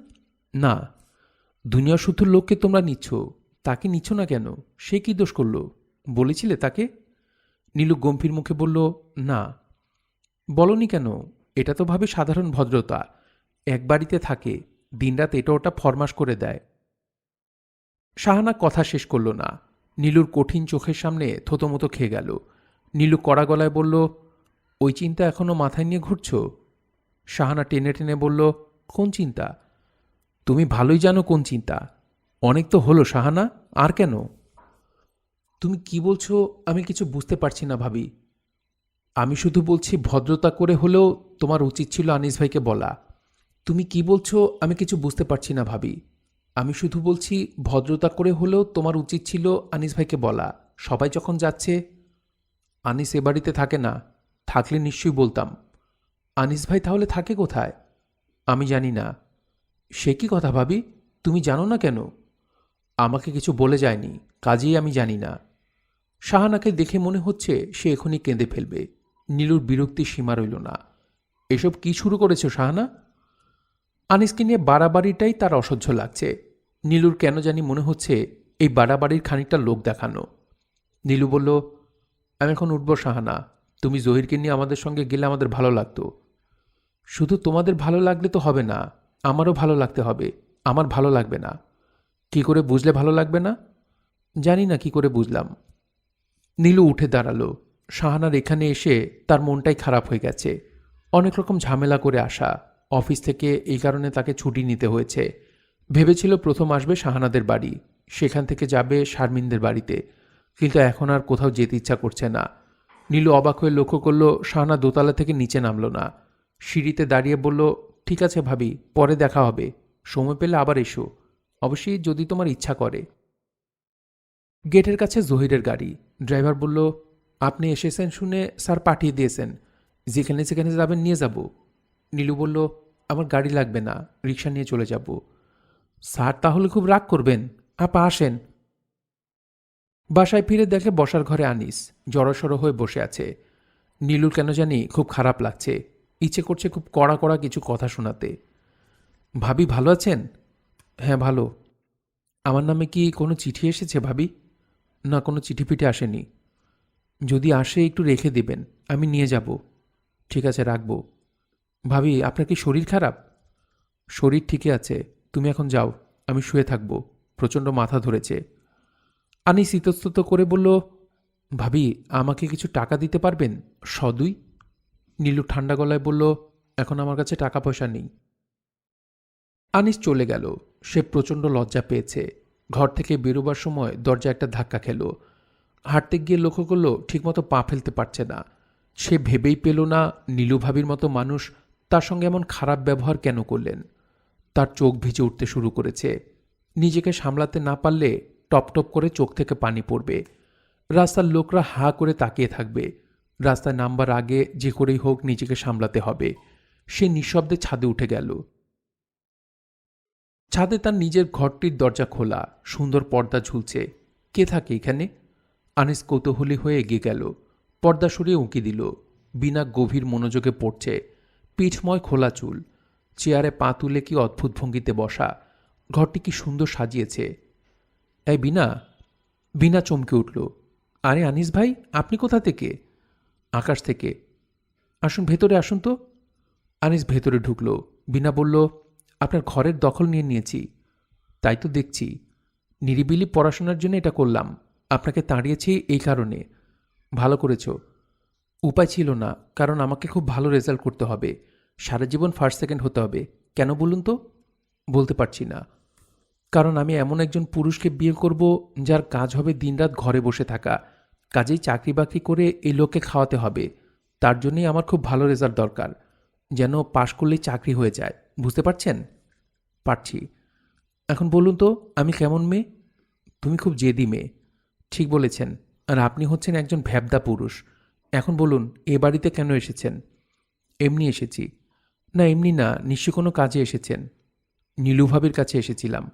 না। দুনিয়া শুদ্ধর লোককে তোমরা নিচ্ছ, তাকে নিচ্ছ না কেন? সে কি দোষ করল? বলেছিলে তাকে? নীলু গম্ভীর মুখে বলল, না। বলনি কেন? এটা তো ভাবে সাধারণ ভদ্রতা। এক বাড়িতে থাকে, দিনরাত এটা ওটা ফরমাস করে দেয়। শাহানা কথা শেষ করল না। নীলুর কঠিন চোখের সামনে থতমতো খেয়ে গেল। নীলু কড়া গলায় বলল, ওই চিন্তা এখনো মাথায় নিয়ে ঘুরছ? শাহানা টেনে টেনে বলল, কোন চিন্তা? তুমি ভালোই জানো কোন চিন্তা। অনেক তো হলো শাহানা, আর কেন? তুমি কি বলছো আমি কিছু বুঝতে পারছি না ভাবি। আমি শুধু বলছি ভদ্রতা করে হলেও তোমার উচিত ছিল আনিস ভাইকে বলা। তুমি কি বলছো আমি কিছু বুঝতে পারছি না ভাবি। আমি শুধু বলছি ভদ্রতা করে হলেও তোমার উচিত ছিল আনিস ভাইকে বলা। সবাই যখন যাচ্ছে। আনিস এ বাড়িতে থাকে না, থাকলে নিশ্চয়ই বলতাম। আনিস ভাই তাহলে থাকে কোথায়? আমি জানি না। সে কি কথা ভাবি, তুমি জানো না কেন? আমাকে কিছু বলে যায়নি, কাজেই আমি জানি না। শাহানাকে দেখে মনে হচ্ছে সে এখনই কেঁদে ফেলবে। নীলুর বিরক্তির সীমা রইল না। এসব কি শুরু করেছো শাহানা? আনিসকে নিয়ে বাড়াবাড়িটাই তার অসহ্য লাগছে। নীলুর কেন জানি মনে হচ্ছে এই বাড়াবাড়ির খানিকটা লোক দেখানো। নীলু বলল, আমি এখন উঠব শাহানা। তুমি জহিরকে নিয়ে আমাদের সঙ্গে গেলে আমাদের ভালো লাগতো। শুধু তোমাদের ভালো লাগলে তো হবে না, আমারও ভালো লাগতে হবে। আমার ভালো লাগবে না। কি করে বুঝলে ভালো লাগবে না? জানি না কি করে বুঝলাম। নীলু উঠে দাঁড়ালো। শাহানার এখানে এসে তার মনটাই খারাপ হয়ে গেছে। অনেক রকম ঝামেলা করে আসা, অফিস থেকে এই কারণে তাকে ছুটি নিতে হয়েছে। ভেবেছিল প্রথম আসবে শাহানাদের বাড়ি, সেখান থেকে যাবে শারমিনদের বাড়িতে, কিন্তু এখন আর কোথাও যেতে ইচ্ছা করছে না। নীলু অবাক হয়ে লক্ষ্য করল শাহানা দোতলা থেকে নিচে নামল না। সিঁড়িতে দাঁড়িয়ে বলল, ঠিক আছে ভাবি, পরে দেখা হবে, সময় পেলে আবার এসো, অবশ্যই যদি তোমার ইচ্ছা করে। গেটের কাছে জহিরের গাড়ি। ড্রাইভার বলল, আপনি এসেছেন শুনে স্যার পাঠিয়ে দিয়েছেন, যেখানে যেখানে যাবেন নিয়ে যাব। নীলু বলল, আমার গাড়ি লাগবে না, রিক্সা নিয়ে চলে যাব। স্যার তাহলে খুব রাগ করবেন, আপা আসেন। বাসায় ফিরে দেখে বসার ঘরে আনিস জড়সড় হয়ে বসে আছে। নীলুর কেন জানি খুব খারাপ লাগছে, ইচ্ছে করছে খুব কড়া কড়া কিছু কথা শোনাতে। ভাবি ভালো আছেন? হ্যাঁ ভালো। আমার নামে কি কোনো চিঠি এসেছে ভাবি? না, কোনো চিঠি পিঠে আসেনি। যদি আসে একটু রেখে দেবেন, আমি নিয়ে যাব। ঠিক আছে, রাখব। ভাবি আপনার কি শরীর খারাপ? শরীর ঠিকই আছে, তুমি এখন যাও, আমি শুয়ে থাকব, প্রচণ্ড মাথা ধরেছে। আনিস ইতস্তত করে বলল, ভাবি আমাকে কিছু টাকা দিতে পারবেন, সদুই? নীলু ঠান্ডা গলায় বলল, এখন আমার কাছে টাকা পয়সা নেই। আনিস চলে গেল। সে প্রচণ্ড লজ্জা পেয়েছে। ঘর থেকে বেরোবার সময় দরজা একটা ধাক্কা খেল। হাঁটতে গিয়ে লক্ষ্য করল ঠিকমতো পা ফেলতে পারছে না। সে ভেবেই পেল না নীলু ভাবির মতো মানুষ তার সঙ্গে এমন খারাপ ব্যবহার কেন করলেন। তার চোখ ভিজে উঠতে শুরু করেছে। নিজেকে সামলাতে না পারলে টপ টপ করে চোখ থেকে পানি পড়বে। রাস্তার লোকরা হাঁ করে তাকিয়ে থাকবে। রাস্তায় নামবার আগে যে করেই হোক নিজেকে সামলাতে হবে। সে নিঃশব্দে ছাদে উঠে গেল। ছাদে তার নিজের ঘরটির দরজা খোলা, সুন্দর পর্দা ঝুলছে। কে থাকে এখানে? আনিস কৌতূহলী হয়ে এগিয়ে গেল। পর্দা সরিয়ে উঁকি দিল। বিনা গভীর মনোযোগে পড়ছে। পিঠময় খোলা চুল, চেয়ারে পা তুলে কি অদ্ভুত ভঙ্গিতে বসা। ঘরটি কি সুন্দর সাজিয়েছে। এই বিনা! বিনা চমকে উঠল। আরে আনিস ভাই, আপনি কোথা থেকে? আকাশ থেকে। আসুন, ভেতরে আসুন তো। আনিস ভেতরে ঢুকল। বিনা বলল, আপনার ঘরের দখল নিয়ে নিয়েছি। তাই তো দেখছি। নিরিবিলি পড়াশোনার জন্য এটা করলাম। আপনাকে তাড়িয়েছি এই কারণে। ভালো করেছ। উপায় ছিল না, কারণ আমাকে খুব ভালো রেজাল্ট করতে হবে। সারা জীবন ফার্স্ট সেকেন্ড হতে হবে। কেন বলুন তো? বলতে পারছি না। কারণ আমি এমন একজন পুরুষকে বিয়ে করব যার কাজ হবে দিনরাত ঘরে বসে থাকা। কাজেই চাকরি বাকরি করে এই লোককে খাওয়াতে হবে। তার জন্যই আমার খুব ভালো রেজাল্ট দরকার, যেন পাশ করলেই চাকরি হয়ে যায়। বুঝতে পারছেন? পারছি। এখন বলুন তো, আমি কেমন মেয়ে? তুমি খুব জেদি মেয়ে। ঠিক বলেছেন। আর আপনি হচ্ছেন একজন ভ্যাবদা পুরুষ। এখন বলুন, এ বাড়িতে কেন এসেছেন? এমনি এসেছি। না, এমনি না, নিশ্চয়ই কোনো কাজে এসেছেন। নীলু ভাবির কাছে এসেছিলাম।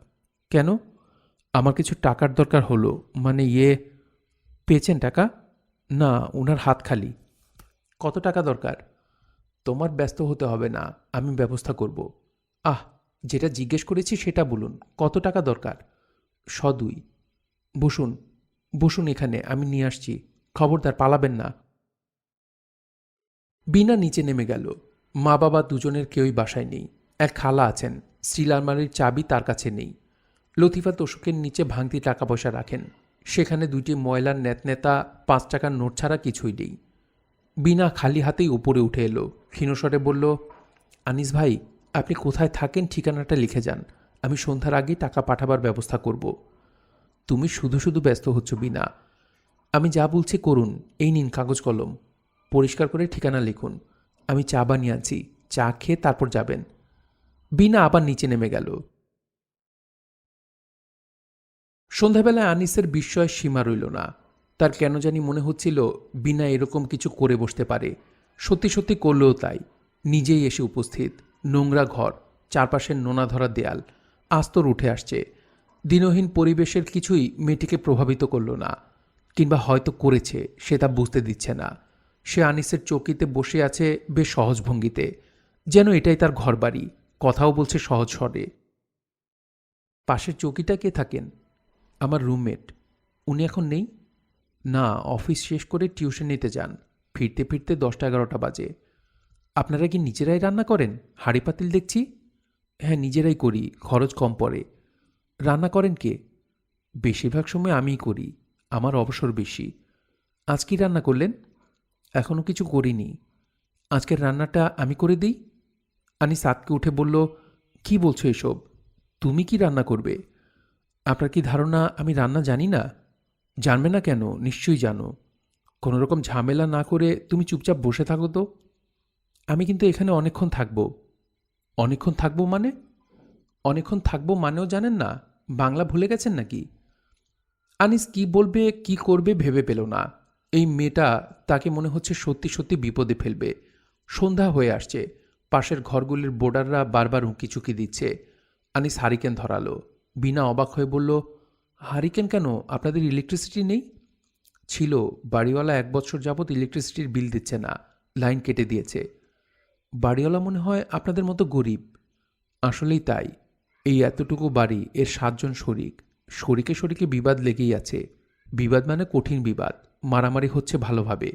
কেন? আমার কিছু টাকার দরকার হলো। মানে পেয়েছেন টাকা? না, ওনার হাত খালি। কত টাকা দরকার? তোমার ব্যস্ত হতে হবে না, আমি ব্যবস্থা করব। আহ, যেটা জিজ্ঞেস করেছি সেটা বলুন। কত টাকা দরকার? 102। বসুন, বসুন এখানে, আমি নিয়ে আসছি। খবরদার পালাবেন না। বিনা নিচে নেমে গেল। মা বাবা দুজনের কেউই বাসায় নেই। এক খালা আছেন, স্টিল আলমারির চাবি তার কাছে নেই। লতিফা তোষকের নিচে ভাঙতি টাকা পয়সা রাখেন। সেখানে দুইটি ময়লার নেতনেতা 5 টাকার নোট ছাড়া কিছুই নেই। বিনা খালি হাতেই উপরে উঠে এলো। ক্ষীণস্বরে বলল, আনিস ভাই, আপনি কোথায় থাকেন ঠিকানাটা লিখে যান। আমি সন্ধ্যার আগেই টাকা পাঠাবার ব্যবস্থা করব। তুমি শুধু শুধু ব্যস্ত হচ্ছ বিনা। আমি যা বলছি করুন। এই নিন কাগজ কলম। পরিষ্কার করে ঠিকানা লিখুন। আমি চা বানিয়ে আনছি, চা খেয়ে তারপর যাবেন। বিনা আবার নিচে নেমে গেল। সন্ধ্যাবেলায় আনিসের বিস্ময়ের সীমা রইল না। তার কেন জানি মনে হচ্ছিল বিনা এরকম কিছু করে বসতে পারে। সত্যি সত্যি করলেও তাই। নিজেই এসে উপস্থিত। নোংরা ঘর, চারপাশের নোনা ধরা দেয়াল, আস্তর উঠে আসছে। দিনহীন পরিবেশের কিছুই মেয়েটিকে প্রভাবিত করল না। কিংবা হয়তো করেছে, সে তা বুঝতে দিচ্ছে না। সে আনিসের চৌকিতে বসে আছে বেশ সহজ ভঙ্গিতে, যেন এটাই তার ঘরবাড়ি। কথাও বলছে সহজ স্বরে। পাশের চৌকিটা কে থাকেন? আমার রুমমেট। উনি এখন নেই? না, অফিস শেষ করে টিউশন নিতে যান। ফিরতে ফিরতে 10টা-11টা বাজে। আপনারা কি নিজেরাই রান্না করেন? হাঁড়ি পাতিল দেখছি। হ্যাঁ, নিজেরাই করি, খরচ কম পড়ে। রান্না করেন কে? বেশিরভাগ সময় আমিই করি, আমার অবসর বেশি। আজ কি রান্না করলেন? এখনও কিছু করিনি। আজকের রান্নাটা আমি করে দিই। আনিস আঁতকে উঠে বলল, কি বলছো এসব? তুমি কি রান্না করবে? আপনার কি ধারণা আমি রান্না জানি না? জানবে না কেন? নিশ্চয়ই জানো। কোনো রকম ঝামেলা না করে তুমি চুপচাপ বসে থাকো তো। আমি কিন্তু এখানে অনেকক্ষণ থাকব। অনেকক্ষণ থাকবো মানে? অনেকক্ষণ থাকবো মানেও জানেন না? বাংলা ভুলে গেছেন নাকি? আনিস কি বলবে কি করবে ভেবে পেল না। এই মেয়েটা তাকে মনে হচ্ছে সত্যি সত্যি বিপদে ফেলবে। সন্ধ্যা হয়ে আসছে। পাশের ঘরগুলির বোর্ডাররা বারবার উঁকিচুকি দিচ্ছে। আনিস হারিকেন ধরালো। বিনা অবাক হয়ে বলল, হারিকেন কেন? আপনাদের ইলেকট্রিসিটি নেই? ছিল, বাড়িওয়ালা 1 বছর যাবৎ ইলেকট্রিসিটির বিল দিচ্ছে না, লাইন কেটে দিয়েছে। বাড়িওয়ালা মনে হয় আপনাদের মতো গরিব। আসলেই তাই। এই এতটুকু বাড়ি, এর 7 জন শরিক। শরিকে শরিকে বিবাদ লেগেই আছে। বিবাদ মানে কঠিন বিবাদ, মারামারি হচ্ছে ভালোভাবে।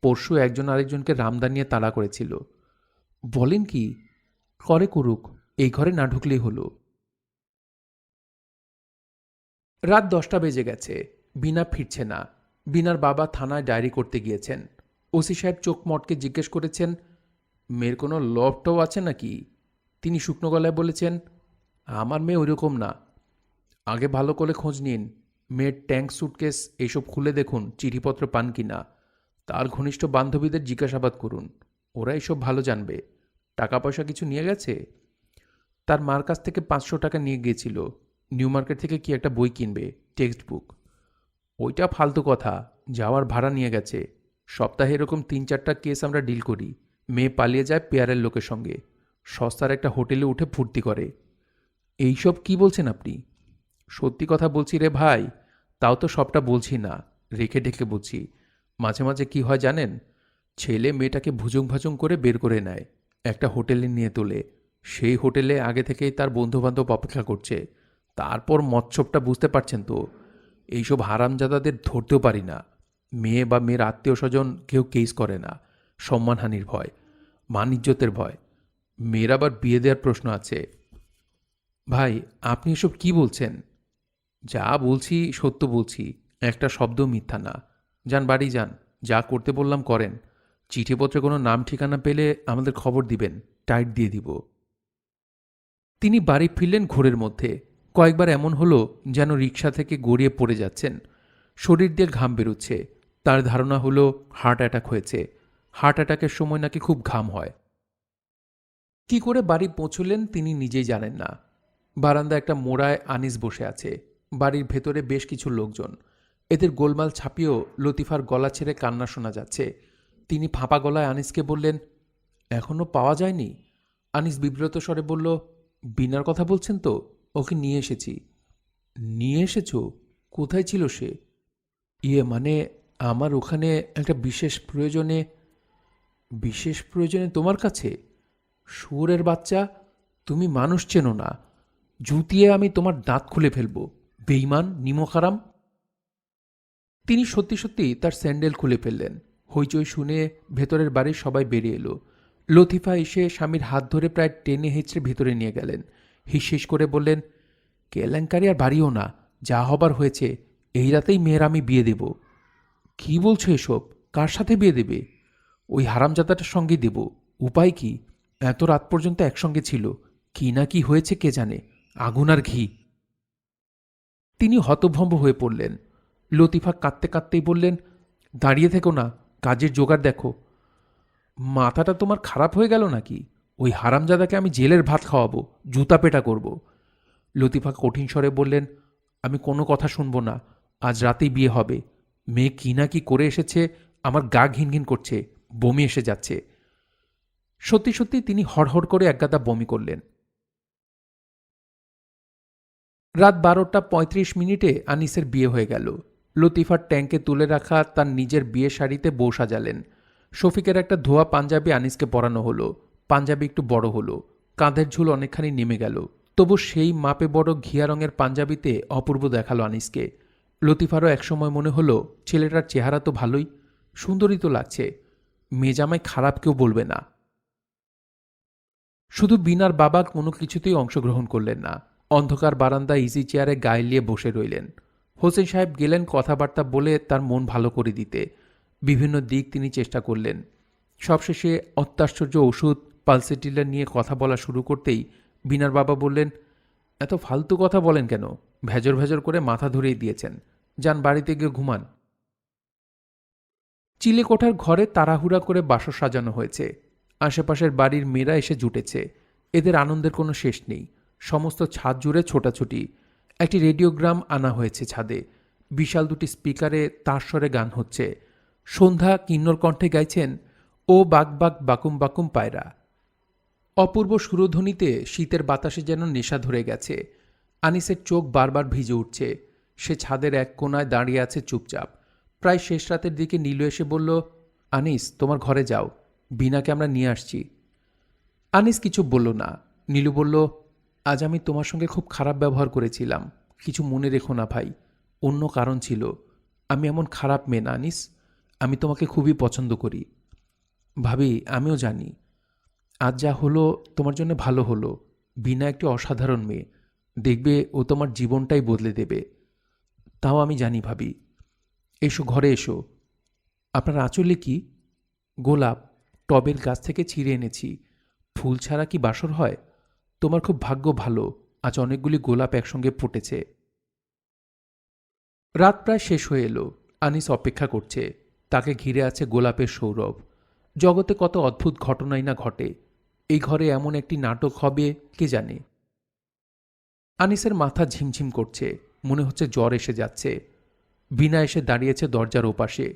পরশু একজন আরেকজনকে রামদা নিয়ে তাড়া করেছিল। বলেন কি? করে করুক, এই ঘরে না ঢুকলেই হলো। রাত 10টা বেজে গেছে। বিনা ফিরছে না। বিনার বাবা থানায় ডায়েরি করতে গিয়েছেন। ওসি সাহেব চোখ মটকে জিজ্ঞেস করেছেন, মেয়ের কোনো লফটও আছে নাকি? তিনি শুকনো গলায় বলেছেন, আমার মেয়ে ওইরকম না। আগে ভালো করে খোঁজ নিন। মেয়ের ট্যাঙ্ক সুটকেস এইসব খুলে দেখুন চিঠিপত্র পান কি না। তার ঘনিষ্ঠ বান্ধবীদের জিজ্ঞাসাবাদ করুন, ওরা এসব ভালো জানবে। টাকা পয়সা কিছু নিয়ে গেছে? তার মার কাছ থেকে 500 টাকা নিয়ে গিয়েছিল। নিউ মার্কেট থেকে কি একটা বই কিনবে, টেক্সট বুক। ওইটা ফালতু কথা। যাওয়ার ভাড়া নিয়ে গেছে। সপ্তাহে এরকম 3-4টা কেস আমরা ডিল করি। মেয়ে পালিয়ে যায় পেয়ারের লোকের সঙ্গে, সস্তার একটা হোটেলে উঠে ফুর্তি করে। এইসব কি বলছেন আপনি? সত্যি কথা বলছি রে ভাই, তাও তো সবটা বলছি না, রেখে ঢেকে বলছি। মাঝে মাঝে কি হয় জানেন, ছেলে মেয়েটাকে ভুজুং ভাজুং করে বের করে নেয়, একটা হোটেলে নিয়ে তোলে। সেই হোটেলে আগে থেকেই তার বন্ধুবান্ধব অপেক্ষা করছে। তারপর মৎসবটা বুঝতে পারছেন তো। এইসব হারামজাদাদের ধরতেও পারি না। মেয়ে বা মেয়ের আত্মীয় স্বজন কেউ কেস করে না, সম্মানহানির ভয়, মান ইজ্জতের ভয়। মেয়ের আবার বিয়ে দেওয়ার প্রশ্ন আছে। ভাই, আপনি এসব কি বলছেন? যা বলছি সত্য বলছি, একটা শব্দ মিথ্যা না। যান বাড়ি যান, যা করতে বললাম করেন। চিঠিপত্রে কোনো নাম ঠিকানা পেলে আমাদের খবর দিবেন, টাইট দিয়ে দিব। তিনি বাড়ি ফিরলেন ঘোরের মধ্যে। কয়েকবার এমন হলো যেন রিকশা থেকে গড়িয়ে পড়ে যাচ্ছেন, শরীর দিয়ে ঘাম বেরোচ্ছে। তার ধারণা হলো হার্ট অ্যাটাক হয়েছে। হার্ট অ্যাটাকের সময় নাকি খুব ঘাম হয়। কি করে বাড়ি পৌঁছলেন তিনি নিজেই জানেন না। বারান্দায় একটা মোড়ায় আনিস বসে আছে। বাড়ির ভেতরে বেশ কিছু লোকজন। এদের গোলমাল ছাপিয়েও লতিফার গলা ছেড়ে কান্না শোনা যাচ্ছে। তিনি ফাঁপা গলায় আনিসকে বললেন, এখনো পাওয়া যায়নি? আনিস বিব্রত স্বরে বলল, বিনার কথা বলছেন তো? ওকে নিয়ে এসেছি। নিয়ে এসেছ? কোথায় ছিল সে? মানে আমার ওখানে একটা বিশেষ প্রয়োজনে। বিশেষ প্রয়োজনে তোমার কাছে? শুয়োরের বাচ্চা, তুমি মানুষ চেনো না। জুতিয়ে আমি তোমার দাঁত খুলে ফেলব, বেঈমান নিমখারাম। তিনি সত্যি সত্যি তার স্যান্ডেল খুলে ফেললেন। হইচই শুনে ভেতরের বাড়ির সবাই বেরিয়ে এলো। লতিফা এসে স্বামীর হাত ধরে প্রায় টেনে হেঁচড়ে ভেতরে নিয়ে গেলেন। হিসহিস করে বললেন, কেলেঙ্কারি আর বাড়িও না, যা হবার হয়েছে। এই রাতেই মেয়ের আমি বিয়ে দেব। কি বলছো এসব? কার সাথে বিয়ে দেবে? ওই হারামজাদাটার সঙ্গে দেব। উপায় কি? এত রাত পর্যন্ত একসঙ্গে ছিল, কি না কি হয়েছে কে জানে। আগুন আর ঘি। তিনি হতভম্ব হয়ে পড়লেন। লতিফা কাঁদতে কাঁদতেই বললেন, দাঁড়িয়ে থেকো না, কাজের জোগাড় দেখো। মাথাটা তোমার খারাপ হয়ে গেল নাকি? ওই হারামজাদাকে আমি জেলের ভাত খাওয়াবো, জুতা পেটা করব। লতিফা কঠিন স্বরে বললেন, আমি কোনো কথা শুনব না। আজ রাতেই বিয়ে হবে। মেয়ে কি না কি করে এসেছে, আমার গা ঘিনঘিন করছে, বমি এসে যাচ্ছে। সত্যি সত্যি তিনি হড়হড় করে একগাদা বমি করলেন। রাত 12:35 আনিসের বিয়ে হয়ে গেল। লতিফার ট্যাঙ্কে তুলে রাখা তার নিজের বিয়ে শাড়িতে বউ সাজালেন। শফিকের একটা ধোয়া পাঞ্জাবি আনিসকে পরানো হলো। পাঞ্জাবি একটু বড় হলো, কাঁধের ঝুল অনেকখানি নেমে গেল। তবু সেই মাপে বড় ঘিয়া রঙের পাঞ্জাবিতে অপূর্ব দেখালো আনিসকে। লতিফারও একসময় মনে হলো, ছেলেটার চেহারা তো ভালোই, সুন্দরই তো লাগছে, মেজামাই খারাপ কেউ বলবে না। শুধু বিনার বাবা কোনো কিছুতেই অংশগ্রহণ করলেন না। অন্ধকার বারান্দায় ইজি চেয়ারে গায়ে লিয়ে বসে রইলেন। হোসেন সাহেব গেলেন কথাবার্তা বলে তার মন ভালো করে দিতে। বিভিন্ন দিক তিনি চেষ্টা করলেন। সবশেষে অত্যাশ্চর্য ওষুধ পালসেটিলার নিয়ে কথা বলা শুরু করতেই বিনার বাবা বললেন, এত ফালতু কথা বলেন কেন? ভেজর ভেজর করে মাথা ধরিয়ে দিয়েছেন, যান বাড়িতে গিয়ে ঘুমান। চিলেকোঠার ঘরে তাড়াহুড়া করে বাসর সাজানো হয়েছে। আশেপাশের বাড়ির মেয়েরা এসে জুটেছে। এদের আনন্দের কোনো শেষ নেই। সমস্ত ছাদ জুড়ে ছোটাছুটি। একটি রেডিওগ্রাম আনা হয়েছে ছাদে। বিশাল দুটি স্পিকারে তার স্বরে গান হচ্ছে। সন্ধ্যা কিন্নর কণ্ঠে গাইছেন, ও বাক বাক বাকুম বাকুম পায়রা। অপূর্ব সুরধ্বনিতে শীতের বাতাসে যেন নেশা ধরে গেছে। আনিসের চোখ বারবার ভিজে উঠছে। সে ছাদের এক কোণায় দাঁড়িয়ে আছে চুপচাপ। প্রায় শেষ রাতের দিকে নীলু এসে বলল, আনিস, তোমার ঘরে যাও, বিনাকে আমরা নিয়ে আসছি। আনিস কিছু বলল না। নীলু বলল, আজ আমি তোমার সঙ্গে খুব খারাপ ব্যবহার করেছিলাম, কিছু মনে রেখো না ভাই। অন্য কারণ ছিল। আমি এমন খারাপ মেয়ে না আনিস, আমি তোমাকে খুবই পছন্দ করি। ভাবি, আমিও জানি আজ যা হলো তোমার জন্য ভালো হলো। বিনা একটি অসাধারণ মেয়ে, দেখবে ও তোমার জীবনটাই বদলে দেবে। তাও আমি জানি ভাবি। এসো, ঘরে এসো। আপনার আঁচলে কি? গোলাপ, টবের গাছ থেকে ছিঁড়ে এনেছি। ফুল ছাড়া কি বাসর হয়? তোমার খুব ভাগ্য ভালো, আজ অনেকগুলি গোলাপ একসঙ্গে ফুটেছে। রাত প্রায় শেষ হয়ে এলো। আনিস অপেক্ষা করছে। তাকে ঘিরে আছে গোলাপের সৌরভ। জগতে কত অদ্ভুত ঘটনাই না ঘটে। এই ঘরে এমন একটি নাটক হবে কে জানে। আনিসের মাথা ঝিমঝিম করছে, মনে হচ্ছে জ্বর এসে যাচ্ছে। বিনা এসে দাঁড়িয়েছে দরজার ওপাশে।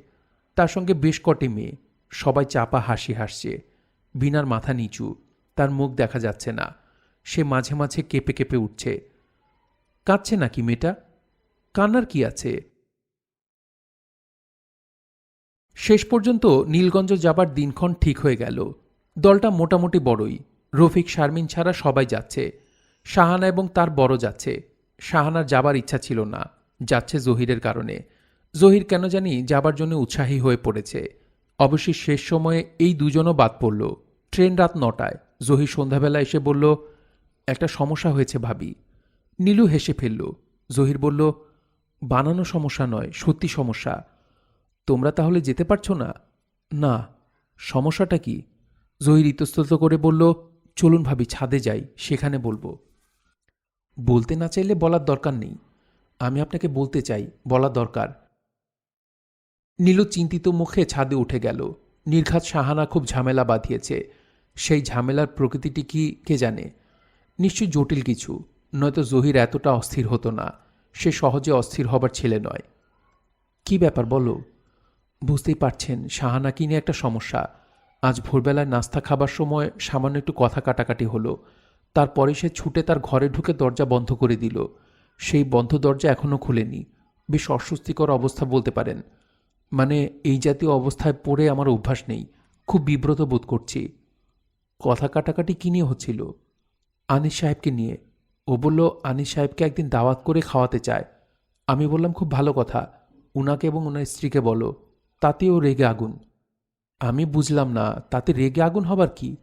তার সঙ্গে বেশ কটি মেয়ে, সবাই চাপা হাসি হাসছে। বিনার মাথা নিচু, তার মুখ দেখা যাচ্ছে না। সে মাঝে মাঝে কেঁপে কেঁপে উঠছে। কাঁদছে নাকি মেয়েটা? কান্নার কি আছে? শেষ পর্যন্ত নীলগঞ্জ যাবার দিনক্ষণ ঠিক হয়ে গেল। দলটা মোটামুটি বড়ই। রফিক, শারমিন ছাড়া সবাই যাচ্ছে। শাহানা এবং তার বড় যাচ্ছে। শাহানার যাবার ইচ্ছা ছিল না, যাচ্ছে জহিরের কারণে। জহির কেন জানি যাবার জন্য উৎসাহী হয়ে পড়েছে। অবশ্যই শেষ সময়ে এই দুজনও বাদ পড়ল। ট্রেন রাত 9টায়। জহির সন্ধ্যাবেলা এসে বলল, একটা সমস্যা হয়েছে ভাবি। নীলু হেসে ফেলল। জহির বলল, বানানো সমস্যা নয়, সত্যি সমস্যা। তোমরা তাহলে যেতে পারছো না? না। সমস্যাটা কি? জহির ইতস্তত করে বলল, চলুন ভাবি, ছাদে যাই, সেখানে বলবো। বলতে না চাইলে বলার দরকার নেই। আমি আপনাকে বলতে চাই, বলা দরকার। নীলু চিন্তিত মুখে ছাদে উঠে গেল। নির্ঘাত শাহানা খুব ঝামেলা বাঁধিয়েছে। সেই ঝামেলার প্রকৃতিটি কি কে জানে? নিশ্চয়ই জটিল কিছু, নয়তো জহির এতটা অস্থির হতো না। সে সহজে অস্থির হবার ছেলে নয়। কি ব্যাপার বলো? বুঝতেই পারছেন, শাহানা কি নিয়ে একটা সমস্যা। আজ ভোরবেলায় নাস্তা খাবার সময় সামান্য একটু কথা কাটাকাটি হলো। তারপরে সে ছুটে তার ঘরে ঢুকে দরজা বন্ধ করে দিল। সেই বন্ধ দরজা এখনও খুলেনি। বেশ অস্বস্তিকর অবস্থা বলতে পারেন। মানে এই জাতীয় অবস্থায় পড়ে আমার অভ্যাস নেই। খুব বিব্রত বোধ করছি। কথা কাটাকাটি কী নিয়ে হচ্ছিল? আনিস সাহেবকে নিয়ে। ও বলল আনিস সাহেবকে একদিন দাওয়াত করে খাওয়াতে চায়। আমি বললাম, খুব ভালো কথা, উনাকে এবং ওনার স্ত্রীকে বলো। তাতেও রেগে আগুন। আমি বুঝলাম না, তাতে রেগে আগুন হবার কি?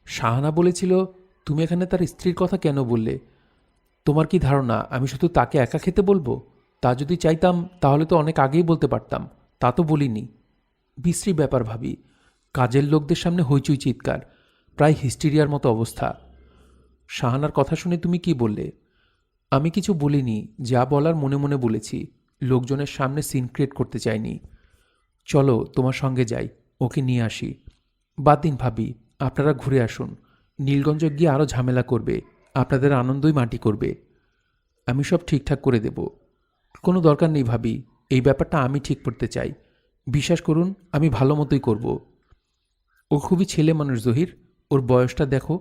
শাহানা বলেছিল, তুমি এখানে তার স্ত্রীর কথা কেন বললে? তোমার কি ধারণা আমি শুধু তাকে একা খেতে বলবো? তা যদি চাইতাম তাহলে তো অনেক আগেই বলতে পারতাম। তা তো বলিনি। বিশ্রী ব্যাপার ভাবি। কাজের লোকদের সামনে হইচই চিৎকার, প্রায় হিস্টিরিয়ার মতো অবস্থা। শাহানার কথা শুনে তুমি কি বললে? আমি কিছু বলিনি, যা বলার মনে মনে বলেছি। লোকজনের সামনে সিন ক্রিয়েট করতে চাইনি। চলো তোমার সঙ্গে যাই, ওকে নিয়ে আসি। বাদ দিন ভাবি, আপনারা ঘুরে আসুন। নীলগঞ্জ গিয়ে আরও ঝামেলা করবে, আপনাদের আনন্দই মাটি করবে। আমি সব ঠিকঠাক করে দেব। কোনো দরকার নেই ভাবি, এই ব্যাপারটা আমি ঠিক করতে চাই। বিশ্বাস করুন, আমি ভালো মতোই করব। ও খুবই ছেলে মানুষ জহির, ওর বয়সটা দেখো।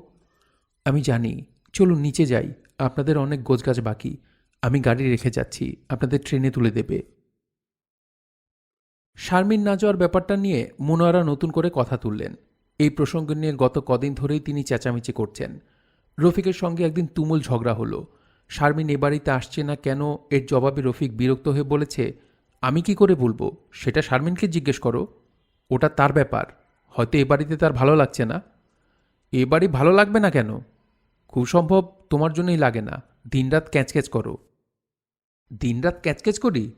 আমি জানি। চলুন নিচে যাই, আপনাদের অনেক গোছগাছ বাকি। আমি গাড়ি রেখে যাচ্ছি, আপনাদের ট্রেনে তুলে দেবে। শারমিন না যাওয়ার ব্যাপারটা নিয়ে মনোয়ারা নতুন করে কথা তুললেন। এই প্রসঙ্গ নিয়ে গত কদিন ধরেই তিনি চেঁচামেচি করছেন। রফিকের সঙ্গে একদিন তুমুল ঝগড়া হলো। শারমিন এ বাড়িতে আসছে না কেন, এর জবাবে রফিক বিরক্ত হয়ে বলেছে, আমি কি করে বলবো? সেটা শারমিনকে জিজ্ঞেস করো। ওটা তার ব্যাপার। হয়তো এ বাড়িতে তার ভালো লাগছে না। এ বাড়ি ভালো লাগবে না কেন? খুব সম্ভব তোমার জন্যই লাগে না। দিনরাত ক্যাঁচক্যাঁচ করো। দিনরাত ক্যাঁচক্যাঁচ করি?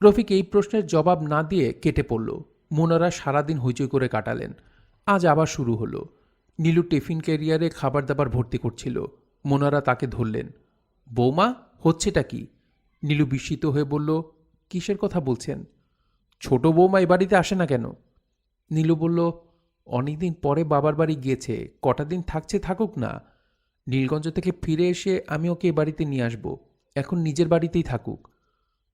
রফিক এই প্রশ্নের জবাব না দিয়ে কেটে পড়ল। মোনারা সারাদিন হইচই করে কাটালেন। আজ আবার শুরু হলো। নীলু টিফিন ক্যারিয়ারে খাবার দাবার ভর্তি করছিল। মোনারা তাকে ধরলেন। বৌমা, হচ্ছেটা কি? নীলু বিস্মিত হয়ে বলল, কিসের কথা বলছেন? ছোট বৌমা এ বাড়িতে আসে না কেন? নীলু বলল, অনেকদিন পরে বাবার বাড়ি গিয়েছে, কটা দিন থাকছে, থাকুক না। নীলগঞ্জ থেকে ফিরে এসে আমি ওকে এ বাড়িতে নিয়ে আসব। এখন নিজের বাড়িতেই থাকুক।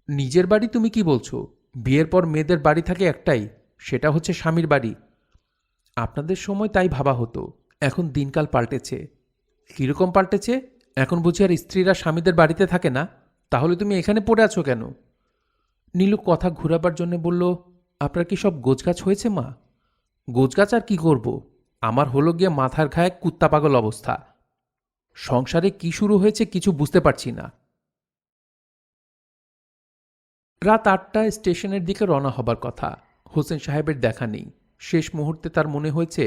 নিজের বাড়ি তুমি কি বলছো? বিয়ের পর মেয়েদের বাড়ি থাকে একটাই, সেটা হচ্ছে স্বামীর বাড়ি। আপনাদের সময় তাই ভাবা হতো, এখন দিনকাল পাল্টেছে। কীরকম পাল্টেছে? এখন বুঝি আর স্ত্রীরা স্বামীদের বাড়িতে থাকে না? তাহলে তুমি এখানে পড়ে আছো কেন? নীলু কথা ঘুরাবার জন্য বলল, আপনার কি সব গোছগাছ হয়েছে মা? গোছগাছ আর কি করব? আমার হলো গিয়ে মাথার ঘায়ে কুত্তা পাগল অবস্থা। সংসারে কি শুরু হয়েছে কিছু বুঝতে পারছি না। রাত 8টায় স্টেশনের দিকে রওনা হবার কথা। হোসেন সাহেবের দেখা নেই। শেষ মুহূর্তে তার মনে হয়েছে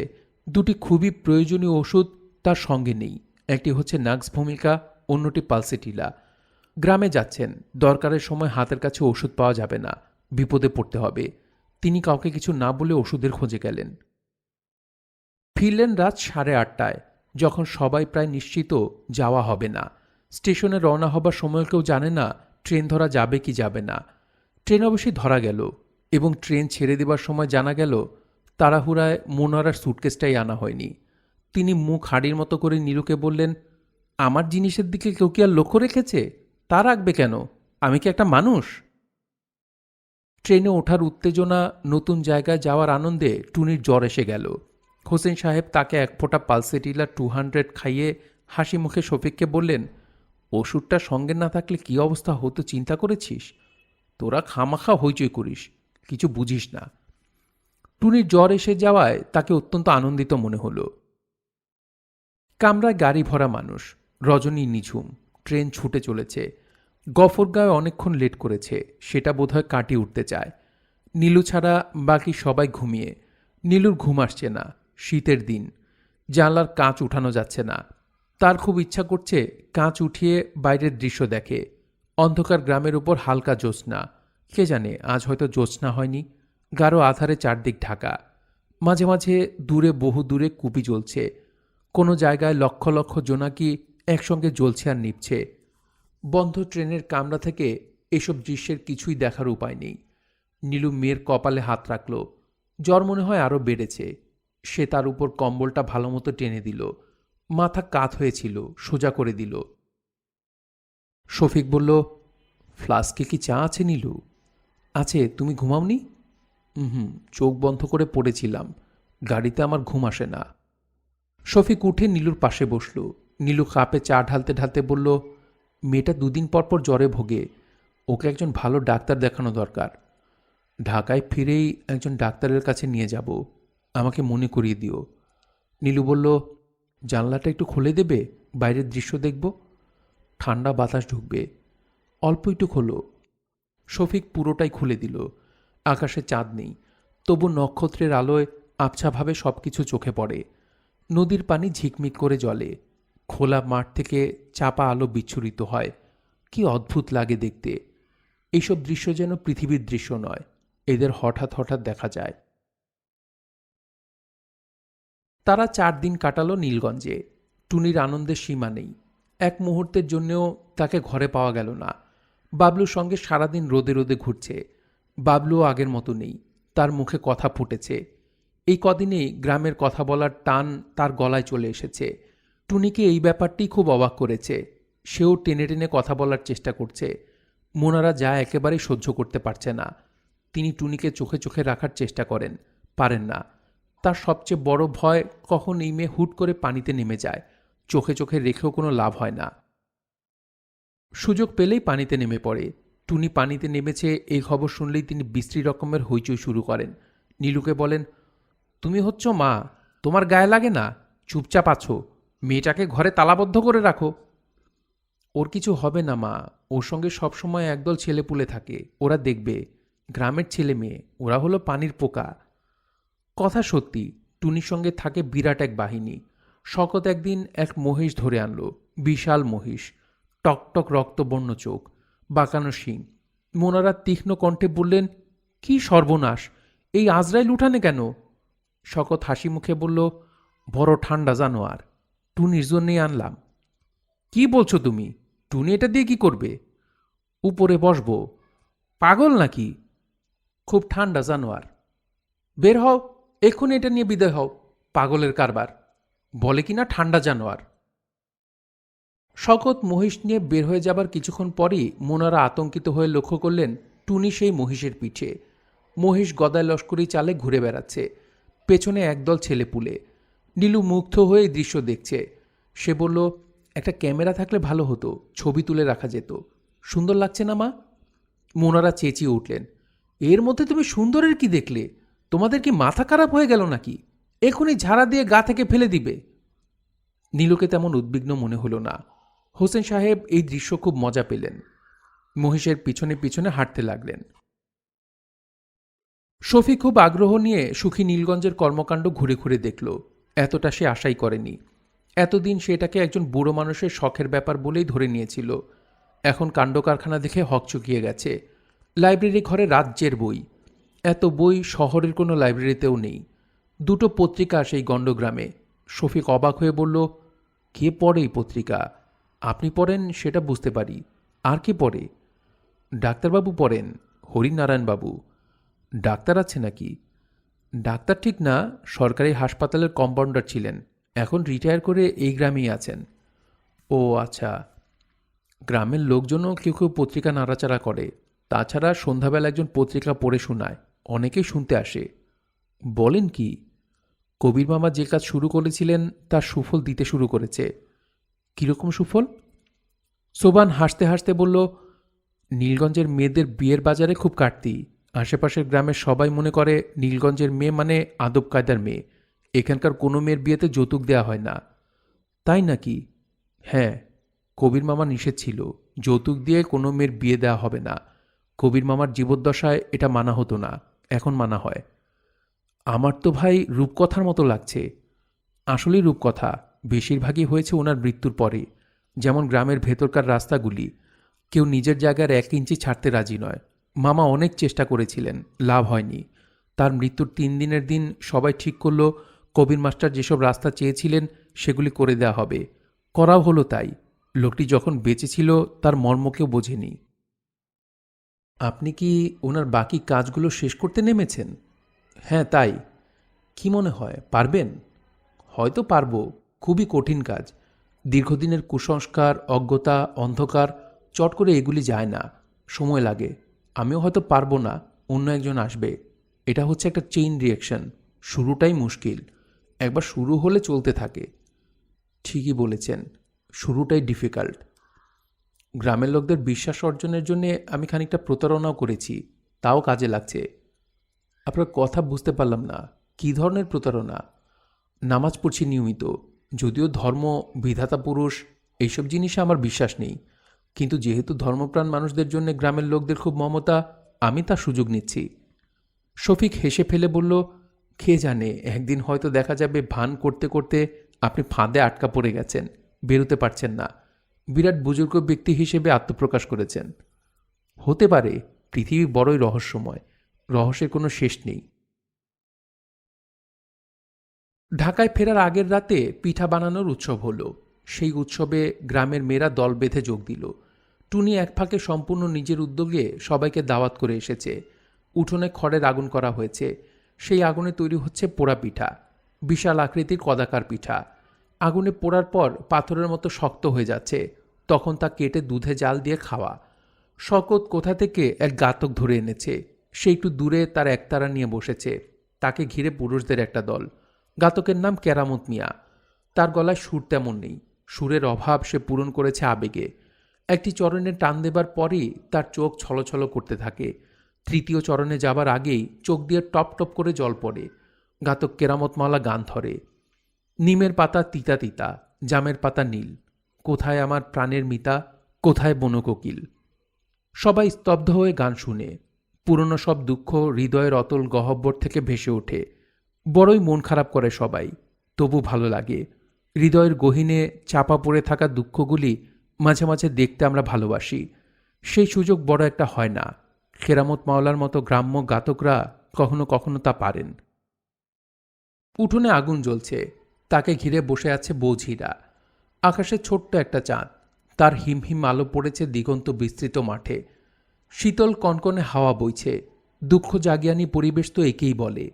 দুটি খুবই প্রয়োজনীয় ওষুধ তার সঙ্গে নেই। একটি হচ্ছে নাক্স ভূমিকা, অন্যটি পালসেটিলা। গ্রামে যাচ্ছেন, দরকারের সময় হাতের কাছে ওষুধ পাওয়া যাবে না, বিপদে পড়তে হবে। তিনি কাউকে কিছু না বলে ওষুধের খোঁজে গেলেন। ফিরলেন রাত 8:30টায়, যখন সবাই প্রায় নিশ্চিত যাওয়া হবে না। স্টেশনে রওনা হবার সময় কেউ জানে না ট্রেন ধরা যাবে কি যাবে না। ট্রেন অবশ্যই ধরা গেল, এবং ট্রেন ছেড়ে দেবার সময় জানা গেল তাড়াহুড়ায় মোনারার সুটকেসটাই আনা হয়নি। তিনি মুখ হাঁড়ির মতো করে নীলুকে বললেন, আমার জিনিসের দিকে কেউ কি আর লক্ষ্য রেখেছে? তা রাখবে কেন? আমি কি একটা মানুষ? ট্রেনে ওঠার উত্তেজনা, নতুন জায়গায় যাওয়ার আনন্দে টুনির জ্বর এসে গেল। হোসেন সাহেব তাকে এক ফোঁটা পালসেটিলা 200 খাইয়ে হাসি মুখে শফিককে বললেন, ওষুধটা সঙ্গে না থাকলে কী অবস্থা হতো চিন্তা করেছিস? তোরা খামাখা হইচই করিস, কিছু বুঝিস না। টুনির জ্বর এসে যাওয়ায় তাকে অত্যন্ত আনন্দিত মনে হলো। কামরায় গাড়ি ভরা মানুষ। রজনী নিঝুম। ট্রেন ছুটে চলেছে। গফরগাঁও অনেকক্ষণ লেট করেছে, সেটা বোধহয় কাটিয়ে উঠতে চায়। নীলু ছাড়া বাকি সবাই ঘুমিয়ে। নীলুর ঘুম আসছে না। শীতের দিন, জানলার কাঁচ উঠানো যাচ্ছে না। তার খুব ইচ্ছা করছে কাঁচ উঠিয়ে বাইরের দৃশ্য দেখে। অন্ধকার গ্রামের উপর হালকা জ্যোৎস্না। কে জানে আজ হয়তো জ্যোৎস্না হয়নি। গাঢ় আধারে চারদিক ঢাকা। মাঝে মাঝে দূরে, বহু দূরে কুপি জ্বলছে। কোনো জায়গায় লক্ষ লক্ষ জোনাকি একসঙ্গে জ্বলছে আর নিভছে। বন্ধ ট্রেনের কামরা থেকে এসব দৃশ্যের কিছুই দেখার উপায় নেই। নীলু মেয়ের কপালে হাত রাখল। জ্বর মনে হয় আরও বেড়েছে। সে তার উপর কম্বলটা ভালোমতো টেনে দিল। মাথা কাত হয়েছিল, সোজা করে দিল। শফিক বলল, ফ্লাস্কে কি চা আছে নীলু? আছে, তুমি ঘুমাওনি? হুম, চোখ বন্ধ করে পড়েছিলাম। গাড়িতে আমার ঘুম আসে না। শফিক উঠে নীলুর পাশে বসল। নীলু কাপে চা ঢালতে ঢালতে বলল, মেয়েটা দুদিন পর পর জ্বরে ভোগে। ওকে একজন ভালো ডাক্তার দেখানো দরকার। ঢাকায় ফিরেই একজন ডাক্তারের কাছে নিয়ে যাব। আমাকে মনে করিয়ে দিও। নীলু বলল, জানলাটা একটু খুলে দেবে, বাইরের দৃশ্য দেখব। ঠান্ডা বাতাস ঢুকবে। অল্প একটু খোলো। শফিক পুরোটাই খুলে দিল। আকাশে চাঁদ নেই, তবু নক্ষত্রের আলোয় আবছাভাবে সব কিছু চোখে পড়ে। নদীর পানি ঝিকমিক করে জ্বলে। খোলা মাঠ থেকে চাপা আলো বিচ্ছুরিত হয়। কি অদ্ভুত লাগে দেখতে। এইসব দৃশ্য যেন পৃথিবীর দৃশ্য নয়, এদের হঠাৎ হঠাৎ দেখা যায়। তারা 4 দিন কাটালো নীলগঞ্জে। টুনির আনন্দের সীমা নেই। এক মুহূর্তের জন্যেও তাকে ঘরে পাওয়া গেল না। বাবলুর সঙ্গে সারাদিন রোদে রোদে ঘুরছে। বাবলুও আগের মতো নেই। তার মুখে কথা ফুটেছে। এই কদিনেই গ্রামের কথা বলার টান তার গলায় চলে এসেছে। টুনিকে এই ব্যাপারটি খুব অবাক করেছে। সেও টেনে টেনে কথা বলার চেষ্টা করছে। মোনারা যা একেবারেই সহ্য করতে পারছে না। তিনি টুনিকে চোখে চোখে রাখার চেষ্টা করেন, পারেন না। তার সবচেয়ে বড় ভয় কখন এই মেয়ে হুট করে পানিতে নেমে যায়। চোখে চোখে রেখেও কোনো লাভ হয় না। সুযোগ পেলেই পানিতে নেমে পড়ে। টুনি পানিতে নেমেছে এই খবর শুনলেই তিনি বিশ্রী রকমের হইচই শুরু করেন। নীলুকে বলেন, তুমি হচ্ছ মা, তোমার গায়ে লাগে না? চুপচাপ আছো, মেয়েটাকে ঘরে তালাবদ্ধ করে রাখো। ওর কিছু হবে না মা, ওর সঙ্গে সবসময় একদল ছেলেপুলে থাকে, ওরা দেখবে। গ্রামের ছেলে মেয়ে, ওরা হলো পানির পোকা। কথা সত্যি, টুনির সঙ্গে থাকে বিরাট এক বাহিনী। শকত একদিন এক মহিষ ধরে আনলো। বিশাল মহিষ, টকটক রক্তবর্ণ চোখ, বাঁকানো শিং। মোনারা তীক্ষ্ণ কণ্ঠে বললেন, কি সর্বনাশ, এই আজরাইল উঠানে কেন? শকত হাসি মুখে বলল, বড় ঠান্ডা জানোয়ার, টুনির জন্যেই আনলাম। কি বলছো তুমি? টুনি এটা দিয়ে কি করবে? উপরে বসবো। পাগল নাকি? খুব ঠান্ডা জানোয়ার। বের হও, এক্ষুনি এটা নিয়ে বিদায় হও। পাগলের কারবার, বলে কিনা ঠান্ডা জানোয়ার। শকত মহিষ নিয়ে বের হয়ে যাবার কিছুক্ষণ পরই মোনারা আতঙ্কিত হয়ে লক্ষ্য করলেন টুনি সেই মহিষের পিঠে। মহিষ গদায় লস্করি চালে ঘুরে বেড়াচ্ছে, পেছনে একদল ছেলেপুলে। নীলু মুগ্ধ হয়ে এই দৃশ্য দেখছে। সে বলল, একটা ক্যামেরা থাকলে ভালো হতো, ছবি তুলে রাখা যেত। সুন্দর লাগছে না মা? মোনারা চেঁচিয়ে উঠলেন, এর মধ্যে তুমি সুন্দরের কি দেখলে? তোমাদের কি মাথা খারাপ হয়ে গেল নাকি? এখনই ঝাড়া দিয়ে গা থেকে ফেলে দিবে। নীলুকে তেমন উদ্বিগ্ন মনে হলো না। হোসেন সাহেব এই দৃশ্য খুব মজা পেলেন। মহিষের পিছনে পিছনে হাঁটতে লাগলেন। শফি খুব আগ্রহ নিয়ে সুখী নীলগঞ্জের কর্মকাণ্ড ঘুরে ঘুরে দেখল। এতটা সে আশাই করেনি। এতদিন সেটাকে একজন বুড়ো মানুষের শখের ব্যাপার বলেই ধরে নিয়েছিল। এখন কাণ্ডকারখানা দেখে হকচকিয়ে গেছে। লাইব্রেরি ঘরে রাজ্যের বই। এত বই শহরের কোনো লাইব্রেরিতেও নেই। 2টো পত্রিকা সেই গণ্ডগ্রামে। শফিক অবাক হয়ে বলল, কে পড়ে এই পত্রিকা? আপনি পড়েন সেটা বুঝতে পারি, আর কে পড়ে? ডাক্তারবাবু পড়েন, হরিনারায়ণবাবু। ডাক্তার আছে নাকি? ডাক্তার ঠিক না, সরকারি হাসপাতালের কম্পাউন্ডার ছিলেন, এখন রিটায়ার করে এই গ্রামেই আছেন। ও আচ্ছা। গ্রামের লোকজনও কেউ কেউ পত্রিকা নাড়াচাড়া করে। তাছাড়া সন্ধ্যাবেলা একজন পত্রিকা পড়ে শোনায়, অনেকেই শুনতে আসে। বলেন কি? কবির মামা যে কাজ শুরু করেছিলেন তার সুফল দিতে শুরু করেছে। কীরকম সুফল? সোবান হাসতে হাসতে বলল, নীলগঞ্জের মেয়েদের বিয়ের বাজারে খুব কাটতি। আশেপাশের গ্রামের সবাই মনে করে নীলগঞ্জের মেয়ে মানে আদব কায়দার মেয়ে। এখানকার কোনো মেয়ের বিয়েতে যৌতুক দেওয়া হয় না। তাই নাকি? হ্যাঁ, কবির মামা নিষেধ ছিল, যৌতুক দিয়ে কোনো মেয়ের বিয়ে দেওয়া হবে না। কবির মামার জীবদ্দশায় এটা মানা হতো না, এখন মানা হয়। আমার তো ভাই রূপকথার মতো লাগছে। আসলেই রূপকথা। বেশিরভাগই হয়েছে ওনার মৃত্যুর পরে। যেমন গ্রামের ভেতরকার রাস্তাগুলি, কেউ নিজের জায়গার 1 ইঞ্চি ছাড়তে রাজি নয়। মামা অনেক চেষ্টা করেছিলেন, লাভ হয়নি। তার মৃত্যুর 3 দিনের দিন সবাই ঠিক করল কবির মাস্টার যেসব রাস্তা চেয়েছিলেন সেগুলি করে দেওয়া হবে। করাও হলো তাই। লোকটি যখন বেঁচে ছিল তার মর্ম কেউ বোঝেনি। আপনি কি ওনার বাকি কাজগুলো শেষ করতে নেমেছেন? হ্যাঁ, তাই। কি মনে হয় পারবেন? হয়তো পারবো। খুবই কঠিন কাজ। দীর্ঘদিনের কুসংস্কার, অজ্ঞতা, অন্ধকার, চট করে এগুলি যায় না, সময় লাগে। আমিও হয়তো পারবো না, অন্য একজন আসবে। এটা হচ্ছে একটা চেইন রিয়াকশন। শুরুটাই মুশকিল, একবার শুরু হলে চলতে থাকে। ঠিকই বলেছেন, শুরুটাই ডিফিকাল্ট। গ্রামের লোকদের বিশ্বাস অর্জনের জন্য আমি খানিকটা প্রতারণাও করেছি, তাও কাজে লাগছে। আপনার কথা বুঝতে পারলাম না, কী ধরনের প্রতারণা? নামাজ পড়ছি নিয়মিত, যদিও ধর্ম, বিধাতা পুরুষ এইসব জিনিসে আমার বিশ্বাস নেই, কিন্তু যেহেতু ধর্মপ্রাণ মানুষদের জন্য গ্রামের লোকদের খুব মমতা, আমি তার সুযোগ নিচ্ছি। শফিক হেসে ফেলে বলল, কে জানে, একদিন হয়তো দেখা যাবে ভান করতে করতে আপনি ফাঁদে আটকা পড়ে গেছেন, বেরোতে পারছেন না, বিরাট বুজুর্গ ব্যক্তি হিসেবে আত্মপ্রকাশ করেছেন। হতে পারে। পৃথিবী বড়ই রহস্যময়, রহস্যের কোনো শেষ নেই। ঢাকায় ফেরার আগের রাতে পিঠা বানানোর উৎসব হলো। সেই উৎসবে গ্রামের মেয়েরা দল বেঁধে যোগ দিল। টুনি এক ফাঁকে সম্পূর্ণ নিজের উদ্যোগে সবাইকে দাওয়াত করে এসেছে। উঠোনে খড়ের আগুন করা হয়েছে, সেই আগুনে তৈরি হচ্ছে পোড়া পিঠা। বিশাল আকৃতির কদাকার পিঠা। আগুনে পোড়ার পর পাথরের মতো শক্ত হয়ে যাচ্ছে, তখন তা কেটে দুধে জাল দিয়ে খাওয়া। শকত কোথা থেকে এক গাতক ধরে এনেছে, সে একটু দূরে তার একতারা নিয়ে বসেছে, তাকে ঘিরে পুরুষদের একটা দল। গাতকের নাম কেরামত মিয়া। তার গলায় সুর তেমন নেই, সুরের অভাব সে পূরণ করেছে আবেগে। একটি চরণে টান দেবার পরই তার চোখ ছলছল করতে থাকে। তৃতীয় চরণে যাবার আগেই চোখ দিয়ে টপ টপ করে জল পড়ে। গাতক কেরামত মাওলা গান ধরে, নিমের পাতা তিতা তিতা, জামের পাতা নীল, কোথায় আমার প্রাণের মিতা, কোথায় বনকোকিল। সবাই স্তব্ধ হয়ে গান শুনে। পুরনো সব দুঃখ হৃদয়ের অতল গহ্বর থেকে ভেসে ওঠে। বড়ই মন খারাপ করে সবাই, তবু ভালো লাগে। হৃদয়ের গহীনে চাপা পড়ে থাকা দুঃখগুলি মাঝে মাঝে দেখতে আমরা ভালোবাসি। সেই সুযোগ বড় একটা হয় না। কেরামত মাওলার মতো গ্রাম্য গাতকরা কখনো কখনো তা পারেন। উঠোনে আগুন জ্বলছে, তাকে ঘিরে বসে আছে বৌঝিরা। আকাশে ছোট্ট একটা চাঁদ, তার হিমহিম আলো পড়েছে দিগন্ত বিস্তৃত মাঠে। শীতল কনকনে হাওয়া বইছে। দুঃখ জাগিয়ানি পরিবেশ তো একেই বলে।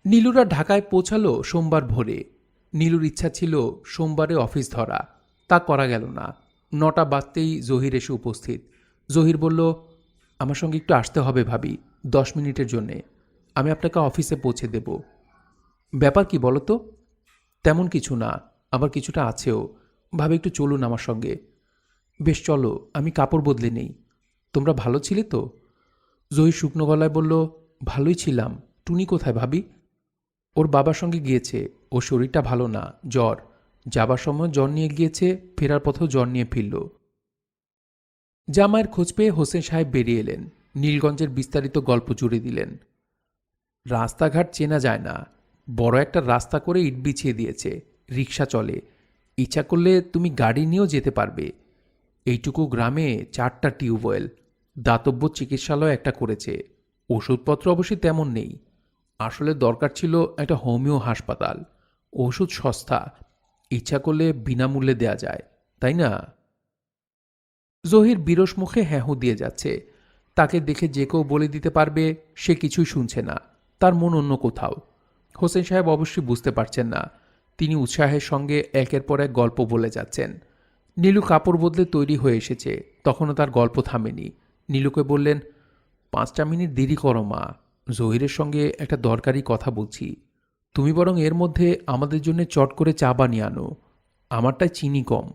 নীলুরা ঢাকায় পৌঁছালো সোমবার ভোরে। নীলুর ইচ্ছা ছিল সোমবারে অফিস ধরা, তা করা গেল না। 9টা বাজতেই জহির এসে উপস্থিত। জহির বলল, আমার সঙ্গে একটু আসতে হবে ভাবি, 10 মিনিটের জন্যে। আমি আপনাকে অফিসে পৌঁছে দেব। ব্যাপার কি বলো তো? তেমন কিছু না, আবার কিছুটা আছেও। ভাবে একটু চলুন আমার সঙ্গে। বেশ চলো, আমি কাপড় বদলে নেই। তোমরা ভালো ছিলে তো? জহির শুকনো গলায় বলল, ভালোই ছিলাম। টুনি কোথায় ভাবি? ওর বাবার সঙ্গে গিয়েছে, ওর শরীরটা ভালো না, জ্বর। যাবার সময় জ্বর নিয়ে গিয়েছে, ফেরার পথেও জ্বর নিয়ে ফিরল। জামাইয়ের খোঁজ পেয়ে হোসেন সাহেব বেরিয়ে এলেন। নীলগঞ্জের বিস্তারিত গল্প জুড়ে দিলেন। রাস্তাঘাট চেনা যায় না, বড় একটা রাস্তা করে ইট বিছিয়ে দিয়েছে, রিক্সা চলে, ইচ্ছা করলে তুমি গাড়ি নিয়েও যেতে পারবে। এইটুকু গ্রামে 4টা টিউবওয়েল, দাতব্য চিকিৎসালয় একটা করেছে। ওষুধপত্র অবশ্যই তেমন নেই। আসলে দরকার ছিল একটা হোমিও হাসপাতাল। ওষুধ সস্তা, ইচ্ছা করলে বিনামূল্যে দেয়া যায়, তাই না? জহির বিরস মুখে হ্যাঁ দিয়ে যাচ্ছে। তাকে দেখে যে কেউ বলে দিতে পারবে সে কিছুই শুনছে না, তার মন অন্য কোথাও। হোসেন সাহেব অবশ্যই বুঝতে পারছেন না। তিনি উৎসাহের সঙ্গে একের পর এক গল্প বলে যাচ্ছেন। নীলু কাপড় বদলে তৈরি হয়ে এসেছে, তখনও তার গল্প থামেনি। নীলুকে বললেন, 5টা মিনিট দেরি করো মা, জহিরের সঙ্গে একটা দরকারি কথা বলছি। তুমি বরং এর মধ্যে আমাদের জন্য চট করে চা বানিয়ে আনো, আমারটায় চিনি কম।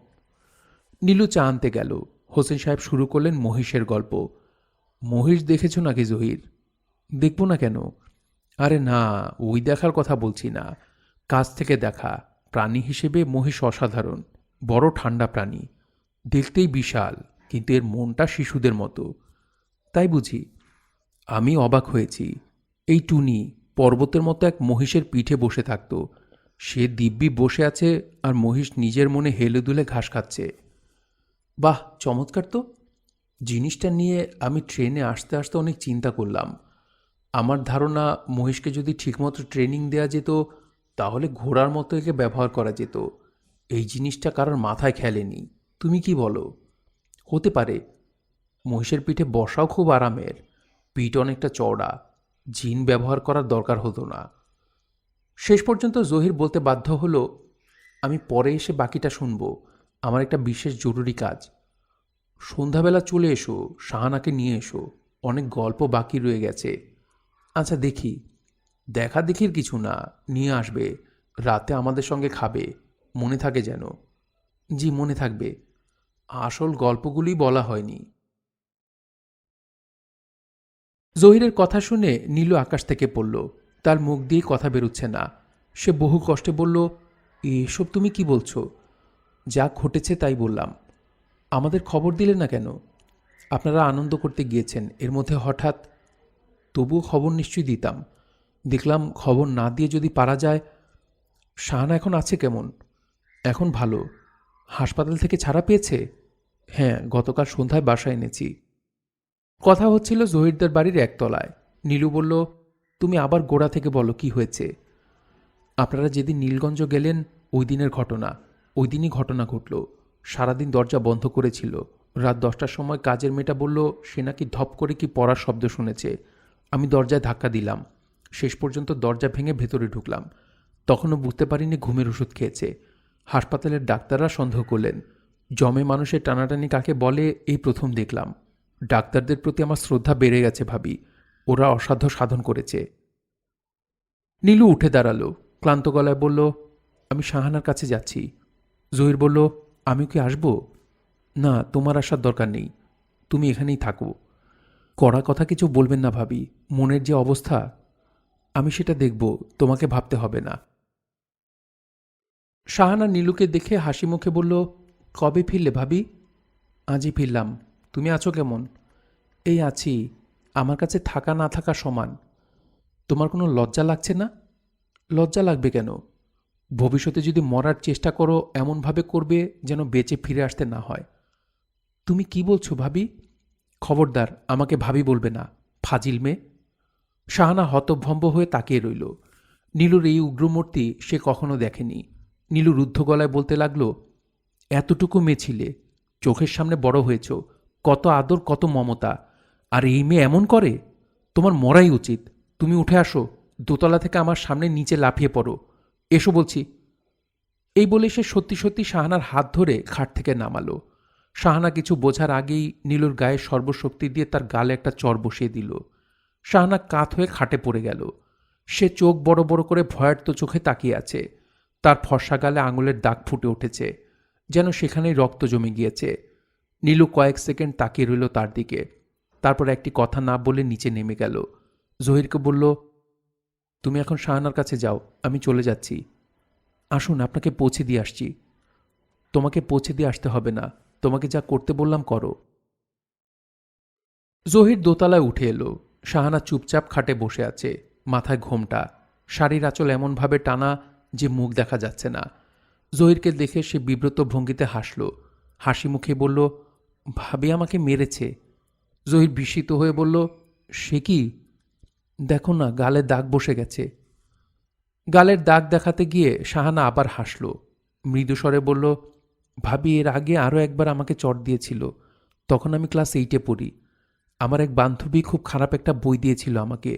নীলু চা আনতে গেল। হোসেন সাহেব শুরু করলেন মহিষের গল্প। মহিষ দেখেছ নাকি জহির? দেখব না কেন? আরে না, ওই দেখার কথা বলছি না, কাছ থেকে দেখা। প্রাণী হিসেবে মহিষ অসাধারণ, বড় ঠান্ডা প্রাণী, দেখতেই বিশাল, কিন্তু এর মনটা শিশুদের মতো। তাই বুঝি? আমি অবাক হয়েছি। এই টুনি পর্বতের মতো এক মহিষের পিঠে বসে থাকত, সে দিব্যি বসে আছে আর মহিষ নিজের মনে হেলে দুলে ঘাস খাচ্ছে। বাহ, চমৎকার তো! জিনিসটা নিয়ে আমি ট্রেনে আসতে আসতে অনেক চিন্তা করলাম। আমার ধারণা, মহিষকে যদি ঠিকমতো ট্রেনিং দেওয়া যেত তাহলে ঘোড়ার মতো একে ব্যবহার করা যেত। এই জিনিসটা কারোর মাথায় খেলেনি। তুমি কি বলো? হতে পারে। মহিষের পিঠে বসাও খুব আরামের, পিঠ অনেকটা চওড়া, জিন ব্যবহার করার দরকার হতো না। শেষ পর্যন্ত জহির বলতে বাধ্য হলো, আমি পরে এসে বাকিটা শুনবো, আমার একটা বিশেষ জরুরি কাজ। সন্ধ্যাবেলা চলে এসো, শাহানাকে নিয়ে এসো, অনেক গল্প বাকি রয়ে গেছে। আচ্ছা দেখি। দেখা দেখির কিছু না, নিয়ে আসবে, রাতে আমাদের সঙ্গে খাবে, মনে থাকে যেন। জি, মনে থাকবে। আসল গল্পগুলি বলা হয়নি। জহিরের কথা শুনে নীলু আকাশ থেকে পড়ল। তার মুখ দিয়ে কথা বেরুচ্ছে না। সে বহু কষ্টে বলল, এসব তুমি কি বলছো? যা ঘটেছে তাই বললাম। আমাদের খবর দিলে না কেন? আপনারা আনন্দ করতে গিয়েছেন, এর মধ্যে হঠাৎ। তবুও খবর নিশ্চয়ই দিতাম। দেখলাম খবর না দিয়ে যদি পারা যায়। শাহানা এখন আছে কেমন? এখন ভালো। হাসপাতাল থেকে ছাড়া পেয়েছে? হ্যাঁ, গতকাল সন্ধ্যায় বাসায় এনেছি। কথা হচ্ছিল জহিরদের বাড়ির একতলায়। নীলু বলল, তুমি আবার গোড়া থেকে বলো কি হয়েছে। আপনারা যেদিন নীলগঞ্জ গেলেন ওই দিনের ঘটনা। ওই দিনই ঘটনা ঘটল। সারাদিন দরজা বন্ধ করেছিল। রাত 10টার সময় কাজের মেয়েটা বলল সে নাকি ধপ করে কি পড়ার শব্দ শুনেছে। আমি দরজায় ধাক্কা দিলাম। শেষ পর্যন্ত দরজা ভেঙে ভেতরে ঢুকলাম। তখনও বুঝতে পারিনি ঘুমের ওষুধ খেয়েছে। হাসপাতালের ডাক্তাররা সন্দেহ করলেন। জমে মানুষের টানাটানি কাকে বলে এই প্রথম দেখলাম। ডাক্তারদের প্রতি আমার শ্রদ্ধা বেড়ে গেছে ভাবি। ওরা অসাধ্য সাধন করেছে। নীলু উঠে দাঁড়ালো, ক্লান্ত গলায় বলল, আমি শাহানার কাছে যাচ্ছি। জহির বলল, আমিও কি আসবো? না, তোমার আসার দরকার নেই, তুমি এখানেই থাকো। কড়া কথা কিছু বলবেন না ভাবি, মনের যে অবস্থা। আমি সেটা দেখব, তোমাকে ভাবতে হবে না। শাহানা নীলুকে দেখে হাসি মুখে বলল, কবে ফিরলে ভাবি? আজই ফিরলাম। তুমি আছো কেমন? এই আছি, আমার কাছে থাকা না থাকা সমান। তোমার কোনো লজ্জা লাগছে না? লজ্জা লাগবে কেন? ভবিষ্যতে যদি মরার চেষ্টা করো এমনভাবে করবে যেন বেঁচে ফিরে আসতে না হয়। তুমি কি বলছো ভাবি? খবরদার আমাকে ভাবি বলবে না, ফাজিল মেয়ে। শাহানা হতভম্ব হয়ে তাকিয়ে রইল। নীলুর এই উগ্রমূর্তি সে কখনো দেখেনি। নীলু রুদ্ধ গলায় বলতে লাগল, এতটুকু মেয়ে ছিলে, চোখের সামনে বড় হয়েছ, কত আদর কত মমতা, আর এই মেয়ে এমন করে? তোমার মরাই উচিত। তুমি উঠে আসো, দোতলা থেকে আমার সামনে নিচে লাফিয়ে পড়ো। এসো বলছি। এই বলে সে সত্যি সত্যি শাহানার হাত ধরে খাট থেকে নামালো। শাহানা কিছু বোঝার আগেই নীলুর গায়ে সর্বশক্তি দিয়ে তার গালে একটা চর বসিয়ে দিল। শাহানা কাত হয়ে খাটে পড়ে গেল। সে চোখ বড় বড় করে ভয়ার্ত চোখে তাকিয়ে আছে। তার ফর্সা গালে আঙুলের দাগ ফুটে উঠেছে, যেন সেখানেই রক্ত জমে গিয়েছে। নীলু কয়েক সেকেন্ড তাকিয়ে রইল তার দিকে, তারপর একটি কথা না বলে নিচে নেমে গেল। জহিরকে বলল, তুমি এখন শাহানার কাছে যাও, আমি চলে যাচ্ছি। আসুন, আপনাকে পৌঁছে দিয়ে আসছি। তোমাকে পৌঁছে দিয়ে আসতে হবে না, তোমাকে যা করতে বললাম করো। জহির দোতলায় উঠে এলো। শাহানা চুপচাপ খাটে বসে আছে, মাথায় ঘোমটা, শাড়ির আঁচল এমনভাবে টানা যে মুখ দেখা যাচ্ছে না। জহিরকে দেখে সে বিব্রত ভঙ্গিতে হাসল। হাসি মুখে বলল, ভাবি আমাকে মেরেছে। জহির বিস্মিত হয়ে বলল, সে কি? দেখো না, গালে দাগ বসে গেছে। গালের দাগ দেখাতে গিয়ে শাহানা আবার হাসল। মৃদুস্বরে বলল, ভাবি এর আগে আরও একবার আমাকে চট দিয়েছিল, তখন আমি ক্লাস 8-এ পড়ি। আমার এক বান্ধবী খুব খারাপ একটা বই দিয়েছিল আমাকে।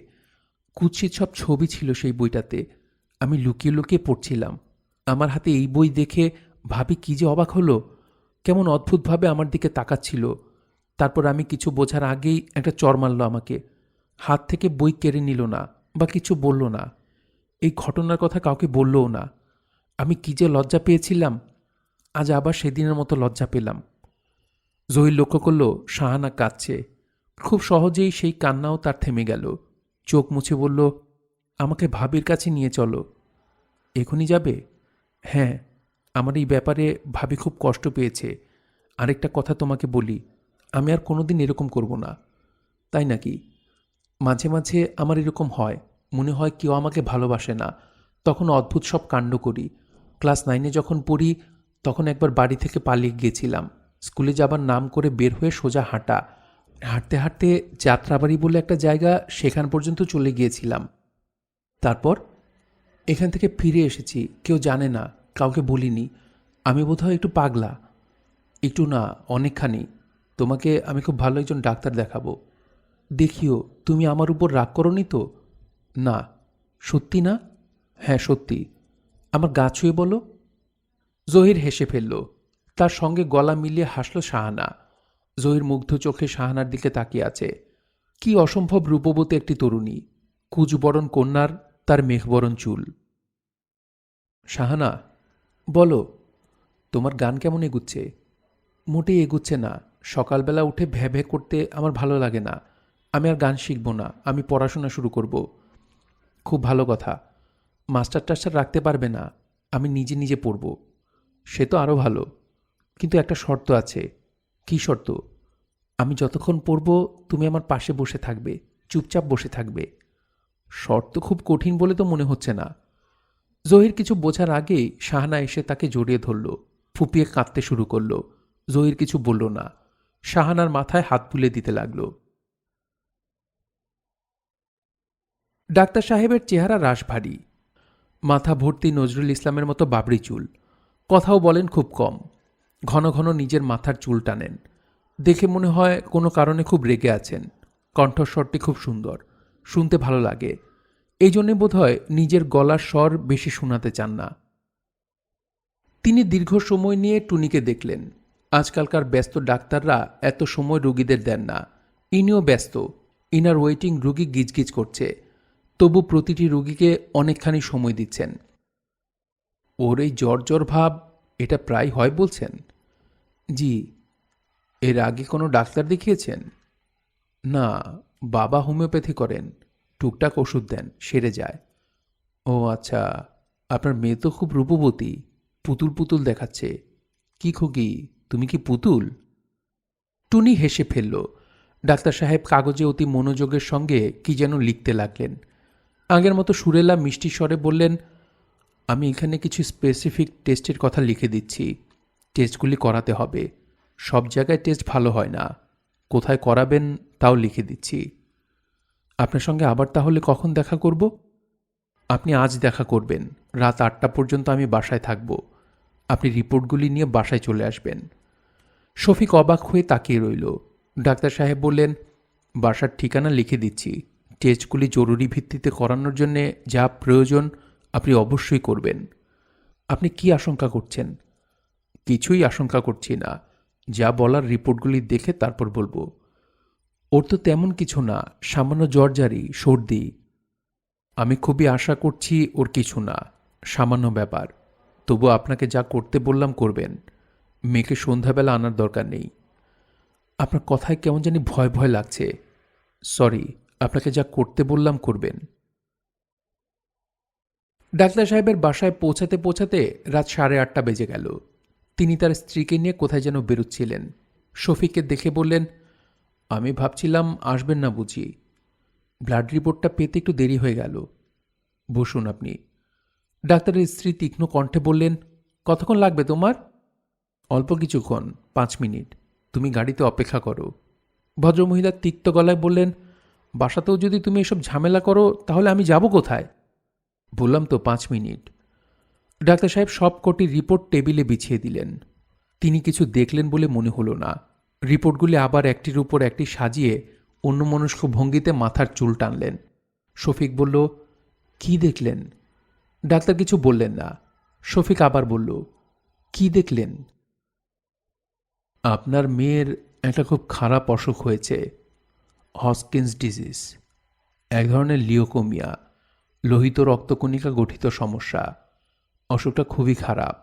কুৎসিত সব ছবি ছিল সেই বইটাতে। আমি লুকিয়ে লুকিয়ে পড়ছিলাম। আমার হাতে এই বই দেখে ভাবি কি যে অবাক হলো। কেমন অদ্ভুতভাবে আমার দিকে তাকাচ্ছিল। তারপর আমি কিছু বোঝার আগেই একটা চড় মারল আমাকে। হাত থেকে বই কেড়ে নিল না বা কিছু বলল না। এই ঘটনার কথা কাউকে বললও না। আমি কি যে লজ্জা পেয়েছিলাম, আজ আবার সেদিনের মতো লজ্জা পেলাম। জহির লক্ষ্য করল শাহানা কাঁদছে। খুব সহজেই সেই কান্নাও তার থেমে গেল। চোখ মুছে বলল, আমাকে ভাবির কাছে নিয়ে চলো। এখনই যাবে? হ্যাঁ, আমার এই ব্যাপারে ভাবি খুব কষ্ট পেয়েছে। আরেকটা কথা তোমাকে বলি, আমি আর কোনোদিন এরকম করব না। তাই নাকি? মাঝে মাঝে আমার এরকম হয়, মনে হয় কেউ আমাকে ভালোবাসে না। তখন অদ্ভুত সব কাণ্ড করি। ক্লাস 9-এ যখন পড়ি তখন একবার বাড়ি থেকে পালিয়ে গিয়েছিলাম। স্কুলে যাবার নাম করে বের হয়ে সোজা হাঁটা। হাঁটতে হাঁটতে যাত্রাবাড়ি বলে একটা জায়গা, সেখান পর্যন্ত চলে গিয়েছিলাম। তারপর এখান থেকে ফিরে এসেছি, কেউ জানে না, কাউকে বলিনি। আমি বোধহয় একটু পাগলা। একটু না, অনেকখানি। তোমাকে আমি খুব ভালো একজন ডাক্তার দেখাবো। দেখিও, তুমি আমার উপর রাগ করনি তো? না। সত্যি না? হ্যাঁ সত্যি। আমার গা ছুঁয়ে বলো। জহির হেসে ফেলল। তার সঙ্গে গলা মিলিয়ে হাসল শাহানা। জহির মুগ্ধ চোখে শাহানার দিকে তাকিয়ে আছে। কি অসম্ভব রূপবতী একটি তরুণী। কুচবরণ কন্যার তার মেঘবরণ চুল। শাহানা, বলো, তোমার গান কেমন এগুচ্ছে? মোটেই এগুচ্ছে না। সকালবেলা উঠে ভ্যা ভ্যা করতে আমার ভালো লাগে না। আমি আর গান শিখব না, আমি পড়াশোনা শুরু করব। খুব ভালো কথা। মাস্টার টাস্টার রাখতে পারবে না, আমি নিজে নিজে পড়ব। সে তো আরও ভালো, কিন্তু একটা শর্ত আছে। কী শর্ত? আমি যতক্ষণ পড়ব তুমি আমার পাশে বসে থাকবে, চুপচাপ বসে থাকবে। শর্ত খুব কঠিন বলে তো মনে হচ্ছে না। জহির কিছু বোঝার আগেই শাহানা এসে তাকে জড়িয়ে ধরল, ফুপিয়ে কাঁদতে শুরু করল। জহির কিছু বলল না। শাহানার মাথায় হাত তুলে দিতে লাগল। ডাক্তার সাহেবের চেহারা রাশভারী। মাথা ভর্তি নজরুল ইসলামের মতো বাবরি চুল। কথাও বলেন খুব কম। ঘন ঘন নিজের মাথার চুল টানেন। দেখে মনে হয় কোনো কারণে খুব রেগে আছেন। কণ্ঠস্বরটি খুব সুন্দর, শুনতে ভালো লাগে। এই জন্যে বোধহয় নিজের গলার স্বর বেশি শোনাতে চান না। তিনি দীর্ঘ সময় নিয়ে টুনিকে দেখলেন। আজকালকার ব্যস্ত ডাক্তাররা এত সময় রোগীদের দেন না। ইনিও ব্যস্ত। ইনার ওয়েটিং রোগী গিজগিজ করছে, তবু প্রতিটি রোগীকে অনেকখানি সময় দিচ্ছেন। ওর এই জ্বর জ্বর ভাব, এটা প্রায় হয় বলছেন? জি। এর আগে কোনো ডাক্তার দেখিয়েছেন? না, বাবা হোমিওপ্যাথি করেন, টুকটাক ওষুধ দেন, সেরে যায়। ও আচ্ছা, আপনার মেয়ে তো খুব রূপবতী, পুতুল পুতুল দেখাচ্ছে। কি খুকি, তুমি কি পুতুল? টুনি হেসে ফেলল। ডাক্তার সাহেব কাগজে অতি মনোযোগের সঙ্গে কি যেন লিখতে লাগলেন। আগের মতো সুরেলা মিষ্টি স্বরে বললেন, আমি এখানে কিছু স্পেসিফিক টেস্টের কথা লিখে দিচ্ছি। টেস্টগুলি করাতে হবে। সব জায়গায় টেস্ট ভালো হয় না। কোথায় করাবেন তাও লিখে দিচ্ছি। আপনার সঙ্গে আবার তাহলে কখন দেখা করব? আপনি আজ দেখা করবেন। রাত 8টা পর্যন্ত আমি বাসায় থাকব। আপনি রিপোর্টগুলি নিয়ে বাসায় চলে আসবেন। শফিক অবাক হয়ে তাকিয়ে রইল। ডাক্তার সাহেব বললেন, বাসার ঠিকানা লিখে দিচ্ছি। টেস্টগুলি জরুরি ভিত্তিতে করানোর জন্যে যা প্রয়োজন আপনি অবশ্যই করবেন। আপনি কি আশঙ্কা করছেন? কিছুই আশঙ্কা করছি না। যা বলার রিপোর্টগুলি দেখে তারপর বলবো। ওর তো তেমন কিছু না, সামান্য জ্বরজারি, সর্দি। আমি খুবই আশা করছি ওর কিছু না, সামান্য ব্যাপার। তবু আপনাকে যা করতে বললাম করবেন। মেয়েকে সন্ধ্যাবেলা আনার দরকার নেই। আপনার কথায় কেমন জানি ভয় ভয় লাগছে। সরি, আপনাকে যা করতে বললাম করবেন। ডাক্তার সাহেবের বাসায় পৌঁছাতে পৌঁছাতে রাত 8:30 বেজে গেল। তিনি তার স্ত্রীকে নিয়ে কোথায় যেন বেরোচ্ছিলেন। শফিককে দেখে বললেন, আমি ভাবছিলাম আসবেন না বুঝি। ব্লাড রিপোর্টটা পেতে একটু দেরি হয়ে গেল। বসুন আপনি। ডাক্তারের স্ত্রী তীক্ষ্ণ কণ্ঠে বললেন, কতক্ষণ লাগবে তোমার? অল্প কিছুক্ষণ, 5 মিনিট। তুমি গাড়িতে অপেক্ষা করো। ভদ্রমহিলা তিক্ত গলায় বললেন, বাসাতেও যদি তুমি এসব ঝামেলা করো তাহলে আমি যাব কোথায়? বললাম তো 5 মিনিট। ডাক্তার সাহেব সব কটি রিপোর্ট টেবিলে বিছিয়ে দিলেন। তিনি কিছু দেখলেন বলে মনে হলো না। রিপোর্টগুলি আবার একটির উপর একটি সাজিয়ে অন্যমনস্ক ভঙ্গিতে মাথার চুল টানলেন। শফিক বলল, কি দেখলেন? ডাক্তার কিছু বললেন না। শফিক আবার বলল, কি দেখলেন? আপনার মেয়ের একটা খুব খারাপ অসুখ হয়েছে, হজকিন্স ডিজিজ, এক ধরনের লিওকোমিয়া, লোহিত রক্তকণিকা গঠিত সমস্যা। অসুখটা খুবই খারাপ।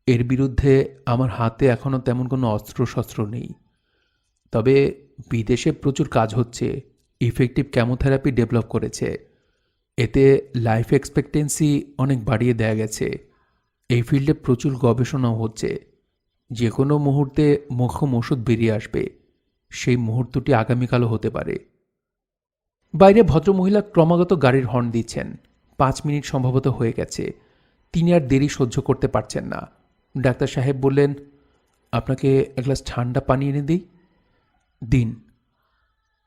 এর বিরুদ্ধে আমার হাতে এখনও তেমন কোনো অস্ত্রশস্ত্র নেই। তবে বিদেশে প্রচুর কাজ হচ্ছে, ইফেক্টিভ কেমোথেরাপি ডেভেলপ করেছে। এতে লাইফ এক্সপেক্টেন্সি অনেক বাড়িয়ে দেয়া গেছে। এই ফিল্ডে প্রচুর গবেষণাও হচ্ছে। যে কোনো মুহূর্তে মোক্ষম ওষুধ বেরিয়ে আসবে। সেই মুহূর্তটি আগামীকালও হতে পারে। বাইরে ভদ্রমহিলা ক্রমাগত গাড়ির হর্ন দিচ্ছেন। 5 মিনিট সম্ভবত হয়ে গেছে। তিনি আর দেরি সহ্য করতে পারছেন না। ডাক্তার সাহেব বললেন, আপনাকে এক গ্লাস ঠান্ডা পানি এনে দিই? দিন।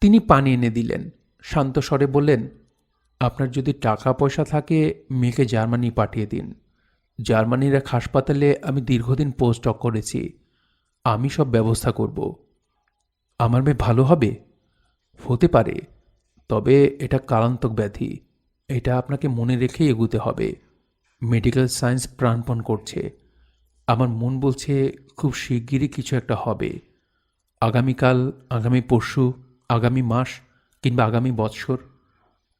তিনি পানি এনে দিলেন। শান্ত স্বরে বললেন, আপনার যদি টাকা পয়সা থাকে মেয়েকে জার্মানি পাঠিয়ে দিন। জার্মানির এক হাসপাতালে আমি দীর্ঘদিন পোস্ট ডক করেছি। আমি সব ব্যবস্থা করব। আমার মেয়ে ভালো হবে? হতে পারে, তবে এটা কালান্তক ব্যাধি। এটা আপনাকে মনে রেখেই এগুতে হবে। মেডিকেল সায়েন্স প্রাণপণ করছে। আমার মন বলছে খুব শিগগিরই কিছু একটা হবে। আগামীকাল, আগামী পরশু, আগামী মাস কিংবা আগামী বৎসর।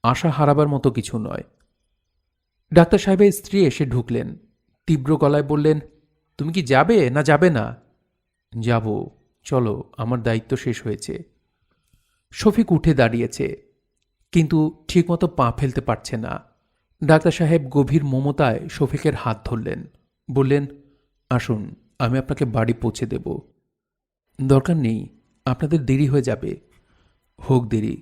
আশা হারাবার মতো কিছু নয়। ডাক্তার সাহেবের স্ত্রী এসে ঢুকলেন। তীব্র গলায় বললেন, তুমি কি যাবে না যাবে না? যাব, চলো, আমার দায়িত্ব শেষ হয়েছে। শফিক উঠে দাঁড়িয়েছে, কিন্তু ঠিকমতো পা ফেলতে পারছে না। ডাক্তার সাহেব গভীর মমতায় শফিকের হাত ধরলেন। বললেন, আসুন, আমি আপনাকে বাড়ি পৌঁছে দেব। দরকার নেই, আপনাদের দেরি হয়ে যাবে। হোক দেরি।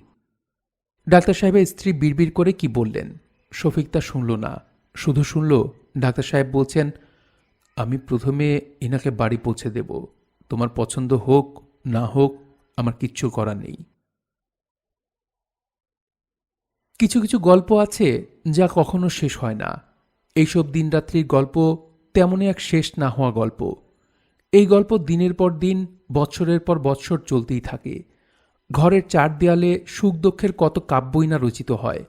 ডাক্তার সাহেবের স্ত্রী বিড়বিড় করে কি বললেন। শফিক তা শুনল না, শুধু শুনল ডাক্তার সাহেব বলছেন, আমি প্রথমে এনাকে বাড়ি পৌঁছে দেব। তোমার পছন্দ হোক না হোক আমার কিচ্ছু করার নেই। কিছু কিছু গল্প আছে যা কখনো শেষ হয় না। এইসব দিনরাত্রির গল্প তেমনই এক শেষ না হওয়া গল্প। এই গল্প দিনের পর দিন, বৎসরের পর বৎসর চলতেই থাকে। ঘরের চার দেয়ালে সুখ দুঃখের কত কাব্যই না রচিত হয়,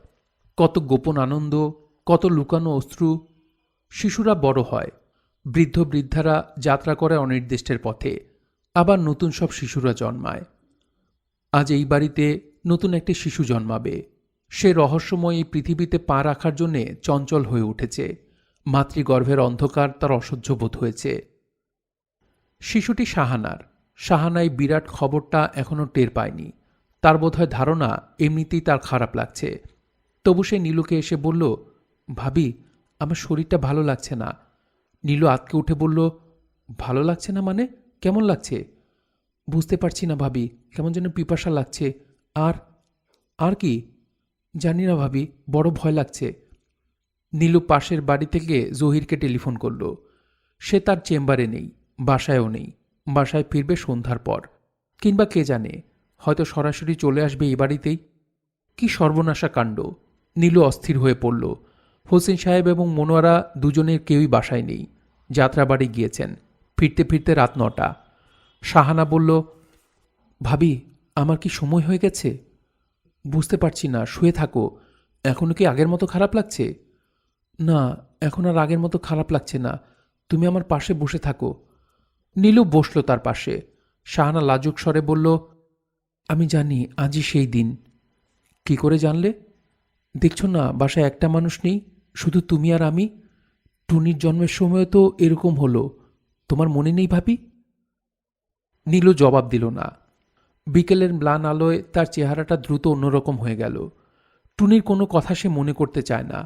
কত গোপন আনন্দ, কত লুকানো অশ্রু। শিশুরা বড় হয়, বৃদ্ধ বৃদ্ধারা যাত্রা করে অনির্দিষ্টের পথে, আবার নতুন সব শিশুরা জন্মায়। আজ এই বাড়িতে নতুন একটি শিশু জন্মাবে। সে রহস্যময় এই পৃথিবীতে পা রাখার জন্যে চঞ্চল হয়ে উঠেছে। মাতৃগর্ভের অন্ধকার তার অসহ্য বোধ হয়েছে। শিশুটি শাহানার। শাহানা এই বিরাট খবরটা এখনও টের পায়নি। তার বোধহয় ধারণা এমনিতেই তার খারাপ লাগছে। তবু সে নীলুকে এসে বলল, ভাবি, আমার শরীরটা ভালো লাগছে না। নীলু আঁতকে উঠে বলল, ভালো লাগছে না মানে? কেমন লাগছে? বুঝতে পারছি না ভাবি, কেমন যেন পিপাসা লাগছে। আর আর কি জানি না ভাবি, বড় ভয় লাগছে। নীলু পাশের বাড়ি থেকে জহিরকে টেলিফোন করল। সে তার চেম্বারে নেই, বাসায়ও নেই। বাসায় ফিরবে সন্ধ্যার পর, কিংবা কে জানে, হয়তো সরাসরি চলে আসবে এই বাড়িতেই। কি সর্বনাশা কাণ্ড! নীলু অস্থির হয়ে পড়ল। হোসেন সাহেব এবং মনোয়ারা দুজনের কেউই বাসায় নেই, যাত্রাবাড়ি গিয়েছেন। ফিরতে ফিরতে রাত 9টা। শাহানা বলল, ভাবি, আমার কি সময় হয়ে গেছে? বুঝতে পারছি না, শুয়ে থাকো। এখনো কি আগের মতো খারাপ লাগছে? না, এখন আর আগের মতো খারাপ লাগছে না। তুমি আমার পাশে বসে থাকো। নীলু বসল তার পাশে। শাহানা লাজুক স্বরে বলল, আমি জানি আজই সেই দিন। কি করে জানলে? দেখছো না, বাসায় একটা মানুষ নেই, শুধু তুমি আর আমি। টুনির জন্মের সময় তো এরকম হলো, তোমার মনে নেই ভাবি? নীলু জবাব দিল না। বিকেলের ম্লান আলোয় তার চেহারাটা দ্রুত অন্যরকম হয়ে গেল। টুনির কোনো কথা সে মনে করতে চায় না,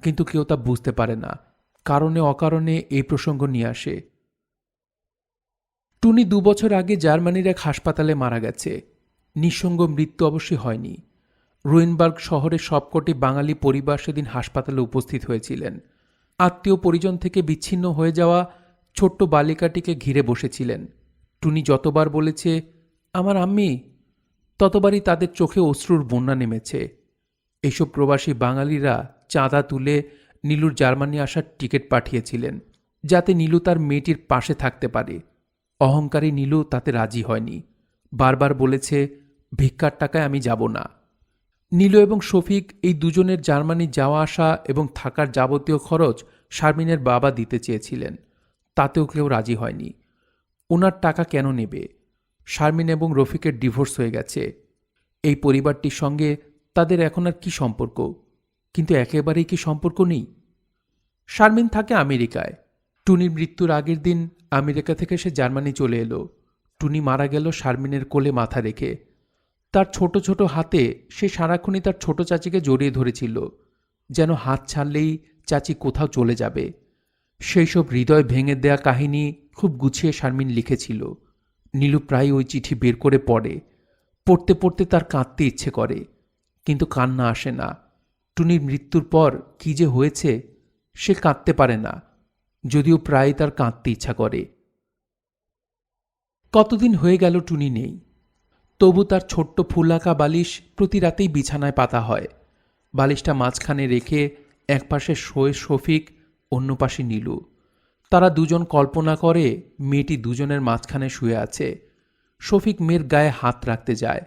কিন্তু কেউ তা বুঝতে পারে না। কারণে অকারণে এই প্রসঙ্গ নিয়ে আসে। টুনি 2 বছর আগে জার্মানির এক হাসপাতালে মারা গেছে। নিঃসঙ্গ মৃত্যু অবশ্যই হয়নি। রুইনবার্গ শহরের সবকটি বাঙালি পরিবার সেদিন হাসপাতালে উপস্থিত হয়েছিলেন। আত্মীয় পরিজন থেকে বিচ্ছিন্ন হয়ে যাওয়া ছোট্ট বালিকাটিকে ঘিরে বসেছিলেন। টুনি যতবার বলেছে, আমার আম্মি, ততবারই তাদের চোখে অশ্রুর বন্যা নেমেছে। এইসব প্রবাসী বাঙালিরা চাঁদা তুলে নীলুর জার্মানি আসার টিকিট পাঠিয়েছিলেন, যাতে নীলু তার মেয়েটির পাশে থাকতে পারে। অহংকারী নীলু তাতে রাজি হয়নি। বারবার বলেছে, ভিক্ষার টাকায় আমি যাব না। নীলু এবং শফিক এই দুজনের জার্মানি যাওয়া আসা এবং থাকার যাবতীয় খরচ শারমিনের বাবা দিতে চেয়েছিলেন, তাতেও কেউ রাজি হয়নি। ওনার টাকা কেন নেবে? শারমিন এবং রফিকের ডিভোর্স হয়ে গেছে। এই পরিবারটির সঙ্গে তাদের এখন আর কি সম্পর্ক? কিন্তু একেবারেই কি সম্পর্ক নেই? শারমিন থাকে আমেরিকায়। টুনির মৃত্যুর আগের দিন আমেরিকা থেকে সে জার্মানি চলে এলো। টুনি মারা গেল শারমিনের কোলে মাথা রেখে। তার ছোট ছোট হাতে সে সারাক্ষণই তার ছোট চাচিকে জড়িয়ে ধরেছিল, যেন হাত ছাড়লেই চাচি কোথাও চলে যাবে। সেই সব হৃদয় ভেঙে দেয়া কাহিনী খুব গুছিয়ে শারমিন লিখেছিল। নীলু প্রায় ওই চিঠি বের করে পড়ে। পড়তে পড়তে তার কাঁদতে ইচ্ছে করে, কিন্তু কান্না আসে না। টুনির মৃত্যুর পর কি যে হয়েছে সে কাঁদতে পারে না, যদিও প্রায় তার কাঁদতে ইচ্ছা করে। কতদিন হয়ে গেল টুনি নেই, তবু তার ছোট্ট ফুলাকা বালিশ প্রতি রাতেই বিছানায় পাতা হয়। বালিশটা মাঝখানে রেখে একপাশে শোয় শফিক, অন্য পাশে নীলু। তারা দুজন কল্পনা করে মেয়েটি দুজনের মাঝখানে শুয়ে আছে। শফিক মেয়ের গায়ে হাত রাখতে যায়,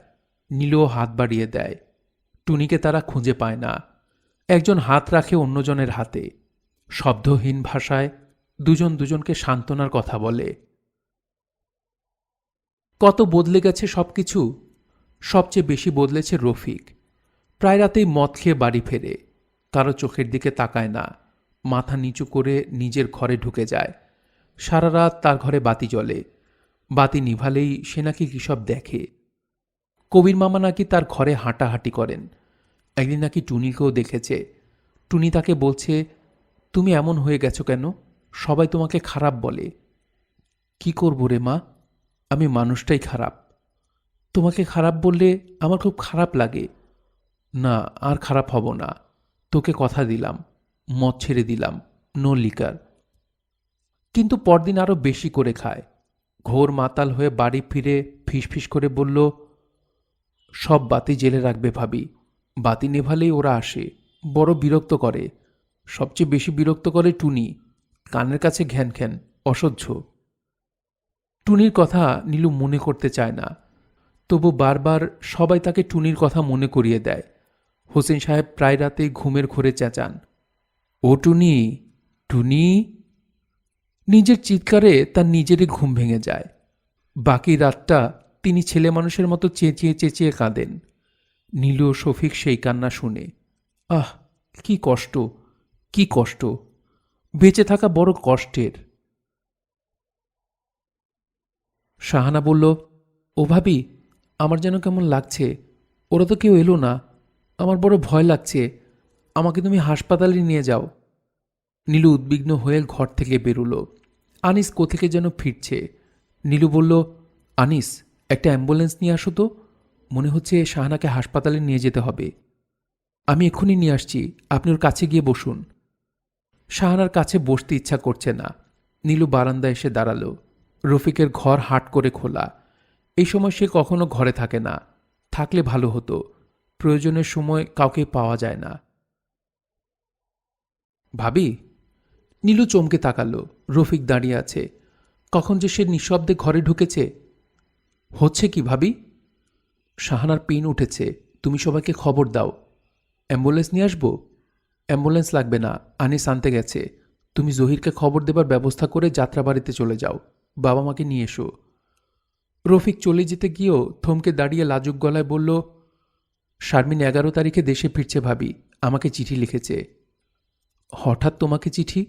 নীলুও হাত বাড়িয়ে দেয়। টুনিকে তারা খুঁজে পায় না। একজন হাত রাখে অন্যজনের হাতে। শব্দহীন ভাষায় দুজন দুজনকে সান্ত্বনার কথা বলে। কত বদলে গেছে সবকিছু। সবচেয়ে বেশি বদলেছে রফিক। প্রায় রাতেই মদ খেয়ে বাড়ি ফেরে। কারো চোখের দিকে তাকায় না, মাথা নিচু করে নিজের ঘরে ঢুকে যায়। সারা রাত তার ঘরে বাতি জ্বলে। বাতি নিভালেই সে নাকি কী সব দেখে। কবির মামা নাকি তার ঘরে হাঁটাহাঁটি করেন। একদিন নাকি টুনিকেও দেখেছে। টুনি তাকে বলছে, তুমি এমন হয়ে গেছো কেন? সবাই তোমাকে খারাপ বলে। কি করব রে মা, আমি মানুষটাই খারাপ। তোমাকে খারাপ বললে আমার খুব খারাপ লাগে। না, আর খারাপ হব না। তোকে কথা দিলাম, মদ ছেড়ে দিলাম, নো লিকার। কিন্তু পরদিন আরও বেশি করে খায়। ঘোর মাতাল হয়ে বাড়ি ফিরে ফিসফিস করে বলল, সব বাতি জেলে রাখবে ভাবি। বাতি নেভালেই ওরা আসে, বড় বিরক্ত করে। সবচেয়ে বেশি বিরক্ত করে টুনি। কানের কাছে ঘ্যান ঘ্যান, অসহ্য। টুনির কথা নীলু মনে করতে চায় না, তবু বারবার সবাই তাকে টুনির কথা মনে করিয়ে দেয়। হোসেন সাহেব প্রায় রাতেই ঘুমের ঘোরে চেঁচান, ও টুনি, টুনি। নিজের চিৎকারে তার নিজেরই ঘুম ভেঙে যায়। বাকি রাতটা তিনি ছেলে মানুষের মতো চেঁচিয়ে চেঁচিয়ে কাঁদেন। নীলু ও শফিক সেই কান্না শুনে। আহ, কি কষ্ট, কি কষ্ট! বেঁচে থাকা বড় কষ্টের। শাহানা বলল, ও ভাবি, আমার যেন কেমন লাগছে। ওরা তো কেউ এলো না। আমার বড় ভয় লাগছে। আমাকে তুমি হাসপাতালে নিয়ে যাও। নীলু উদ্বিগ্ন হয়ে ঘর থেকে বেরুলো। আনিস কোথেকে যেন ফিরছে। নীলু বলল, আনিস, একটা অ্যাম্বুলেন্স নিয়ে আসো তো। মনে হচ্ছে শাহানাকে হাসপাতালে নিয়ে যেতে হবে। আমি এক্ষুনি নিয়ে আসছি, আপনি ওর কাছে গিয়ে বসুন। শাহানার কাছে বসতে ইচ্ছা করছে না। নীলু বারান্দায় এসে দাঁড়ালো। রফিকের ঘর হাট করে খোলা। এই সময় সে কখনো ঘরে থাকে না। থাকলে ভালো হতো। প্রয়োজনের সময় কাউকে পাওয়া যায় না। ভাবি? নীলু চমকে তাকালো। রফিক দাঁড়িয়ে আছে। কখন যে সে নিঃশব্দে ঘরে ঢুকেছে। হচ্ছে কি ভাবি? শাহানার পিন উঠেছে। তুমি সবাইকে খবর দাও। অ্যাম্বুলেন্স নিয়ে আসবো? অ্যাম্বুলেন্স লাগবে না, আনিস আনতে গেছে। তুমি জহিরকে খবর দেবার ব্যবস্থা করে যাত্রাবাড়িতে চলে যাও। বাবা মাকে নিয়ে এসো। রফিক চলে যেতে গিয়েও থমকে দাঁড়িয়ে লাজুক গলায় বলল, শারমিন 11 তারিখে দেশে ফিরছে ভাবি, আমাকে চিঠি লিখেছে। হঠাৎ তোমাকে চিঠি?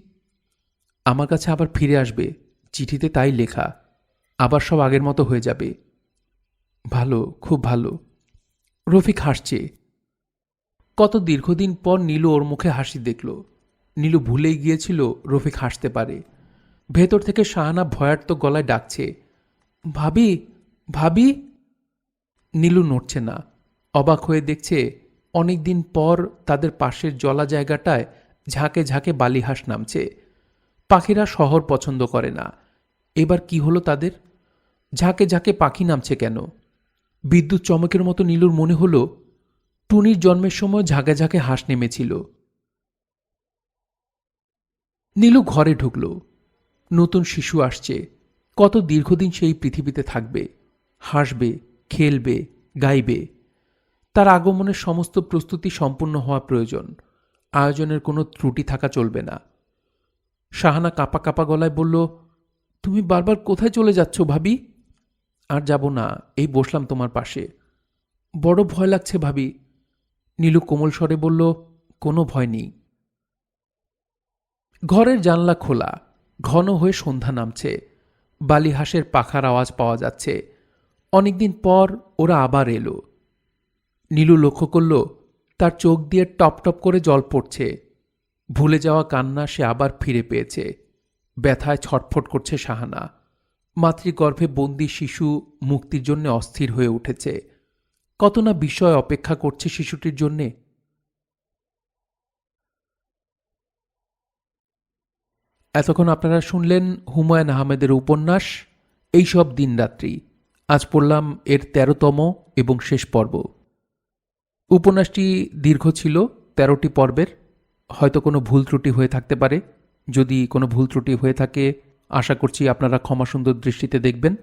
আমার কাছে আবার ফিরে আসবে, চিঠিতে তাই লেখা। আবার সব আগের মতো হয়ে যাবে। ভালো, খুব ভালো। রফিক হাসছে। কত দীর্ঘদিন পর নীলু ওর মুখে হাসি দেখল। নীলু ভুলেই গিয়েছিল রফিক হাসতে পারে। ভেতর থেকে শাহানা ভয়ার্ত গলায় ডাকছে, ভাবি, ভাবি। নীলু নড়ছে না। অবাক হয়ে দেখছে অনেক দিন পর তাদের পাশের জলা জায়গাটায় ঝাঁকে ঝাঁকে বালিহাঁস নামছে। পাখিরা শহর পছন্দ করে না। এবার কি হলো তাদের? ঝাঁকে ঝাঁকে পাখি নামছে কেন? বিদ্যুৎ চমকের মতো নীলুর মনে হলো টুনির জন্মের সময় ঝাঁকে ঝাঁকে হাঁস নেমেছিল। নীলু ঘরে ঢুকল। নতুন শিশু আসছে। কত দীর্ঘদিন সেই পৃথিবীতে থাকবে, হাসবে, খেলবে, গাইবে। তার আগমনের সমস্ত প্রস্তুতি সম্পূর্ণ হওয়া প্রয়োজন। আয়োজনের কোনো ত্রুটি থাকা চলবে না। শাহানা কাঁপা কাঁপা গলায় বলল, তুমি বারবার কোথায় চলে যাচ্ছ ভাবি? আর যাব না, এই বসলাম তোমার পাশে। বড় ভয় লাগছে ভাবি। নীলু কোমল স্বরে বলল, কোনো ভয় নেই। ঘরের জানলা খোলা, ঘন হয়ে সন্ধ্যা নামছে। বালিহাঁসের পাখার আওয়াজ পাওয়া যাচ্ছে। অনেকদিন পর ওরা আবার এলো। নীলু লক্ষ্য করল তার চোখ দিয়ে টপ টপ করে জল পড়ছে। ভুলে যাওয়া কান্না সে আবার ফিরে পেয়েছে। ব্যথায় ছটফট করছে শাহানা। মাতৃগর্ভে বন্দি শিশু মুক্তির জন্য অস্থির হয়ে উঠেছে। কত না বিষয় অপেক্ষা করছে শিশুটির জন্যে। এতক্ষণ আপনারা শুনলেন হুমায়ুন আহমেদের উপন্যাস এইসব দিনরাত্রি। আজ পড়লাম এর ১৩তম এবং শেষ পর্ব। উপন্যাসটি দীর্ঘ ছিল, ১৩টি পর্বের। হয়তো কোনো ভুল ত্রুটি হয়ে থাকতে পারে। যদি কোনো ভুল ত্রুটি হয়ে থাকে আশা করছি আপনারা ক্ষমাসুন্দর দৃষ্টিতে দেখবেন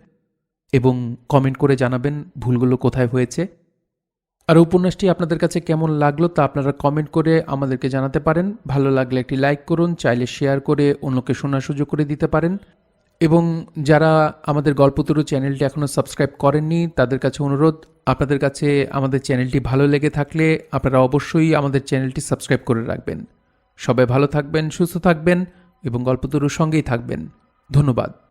এবং কমেন্ট করে জানাবেন ভুলগুলো কোথায় হয়েছে। আর উপন্যাসটি আপনাদের কাছে কেমন লাগলো তা আপনারা কমেন্ট করে আমাদেরকে জানাতে পারেন। ভালো লাগলে একটি লাইক করুন, চাইলে শেয়ার করে অন্যকে শোনার সুযোগ করে দিতে পারেন। এবং যারা আমাদের গল্পতরু চ্যানেলটি এখনও সাবস্ক্রাইব করেননি তাদের কাছে অনুরোধ, আপনাদের কাছে আমাদের চ্যানেলটি ভালো লেগে থাকলে আপনারা অবশ্যই আমাদের চ্যানেলটি সাবস্ক্রাইব করে রাখবেন। সবাই ভালো থাকবেন, সুস্থ থাকবেন এবং গল্পতরুর সঙ্গেই থাকবেন। ধন্যবাদ।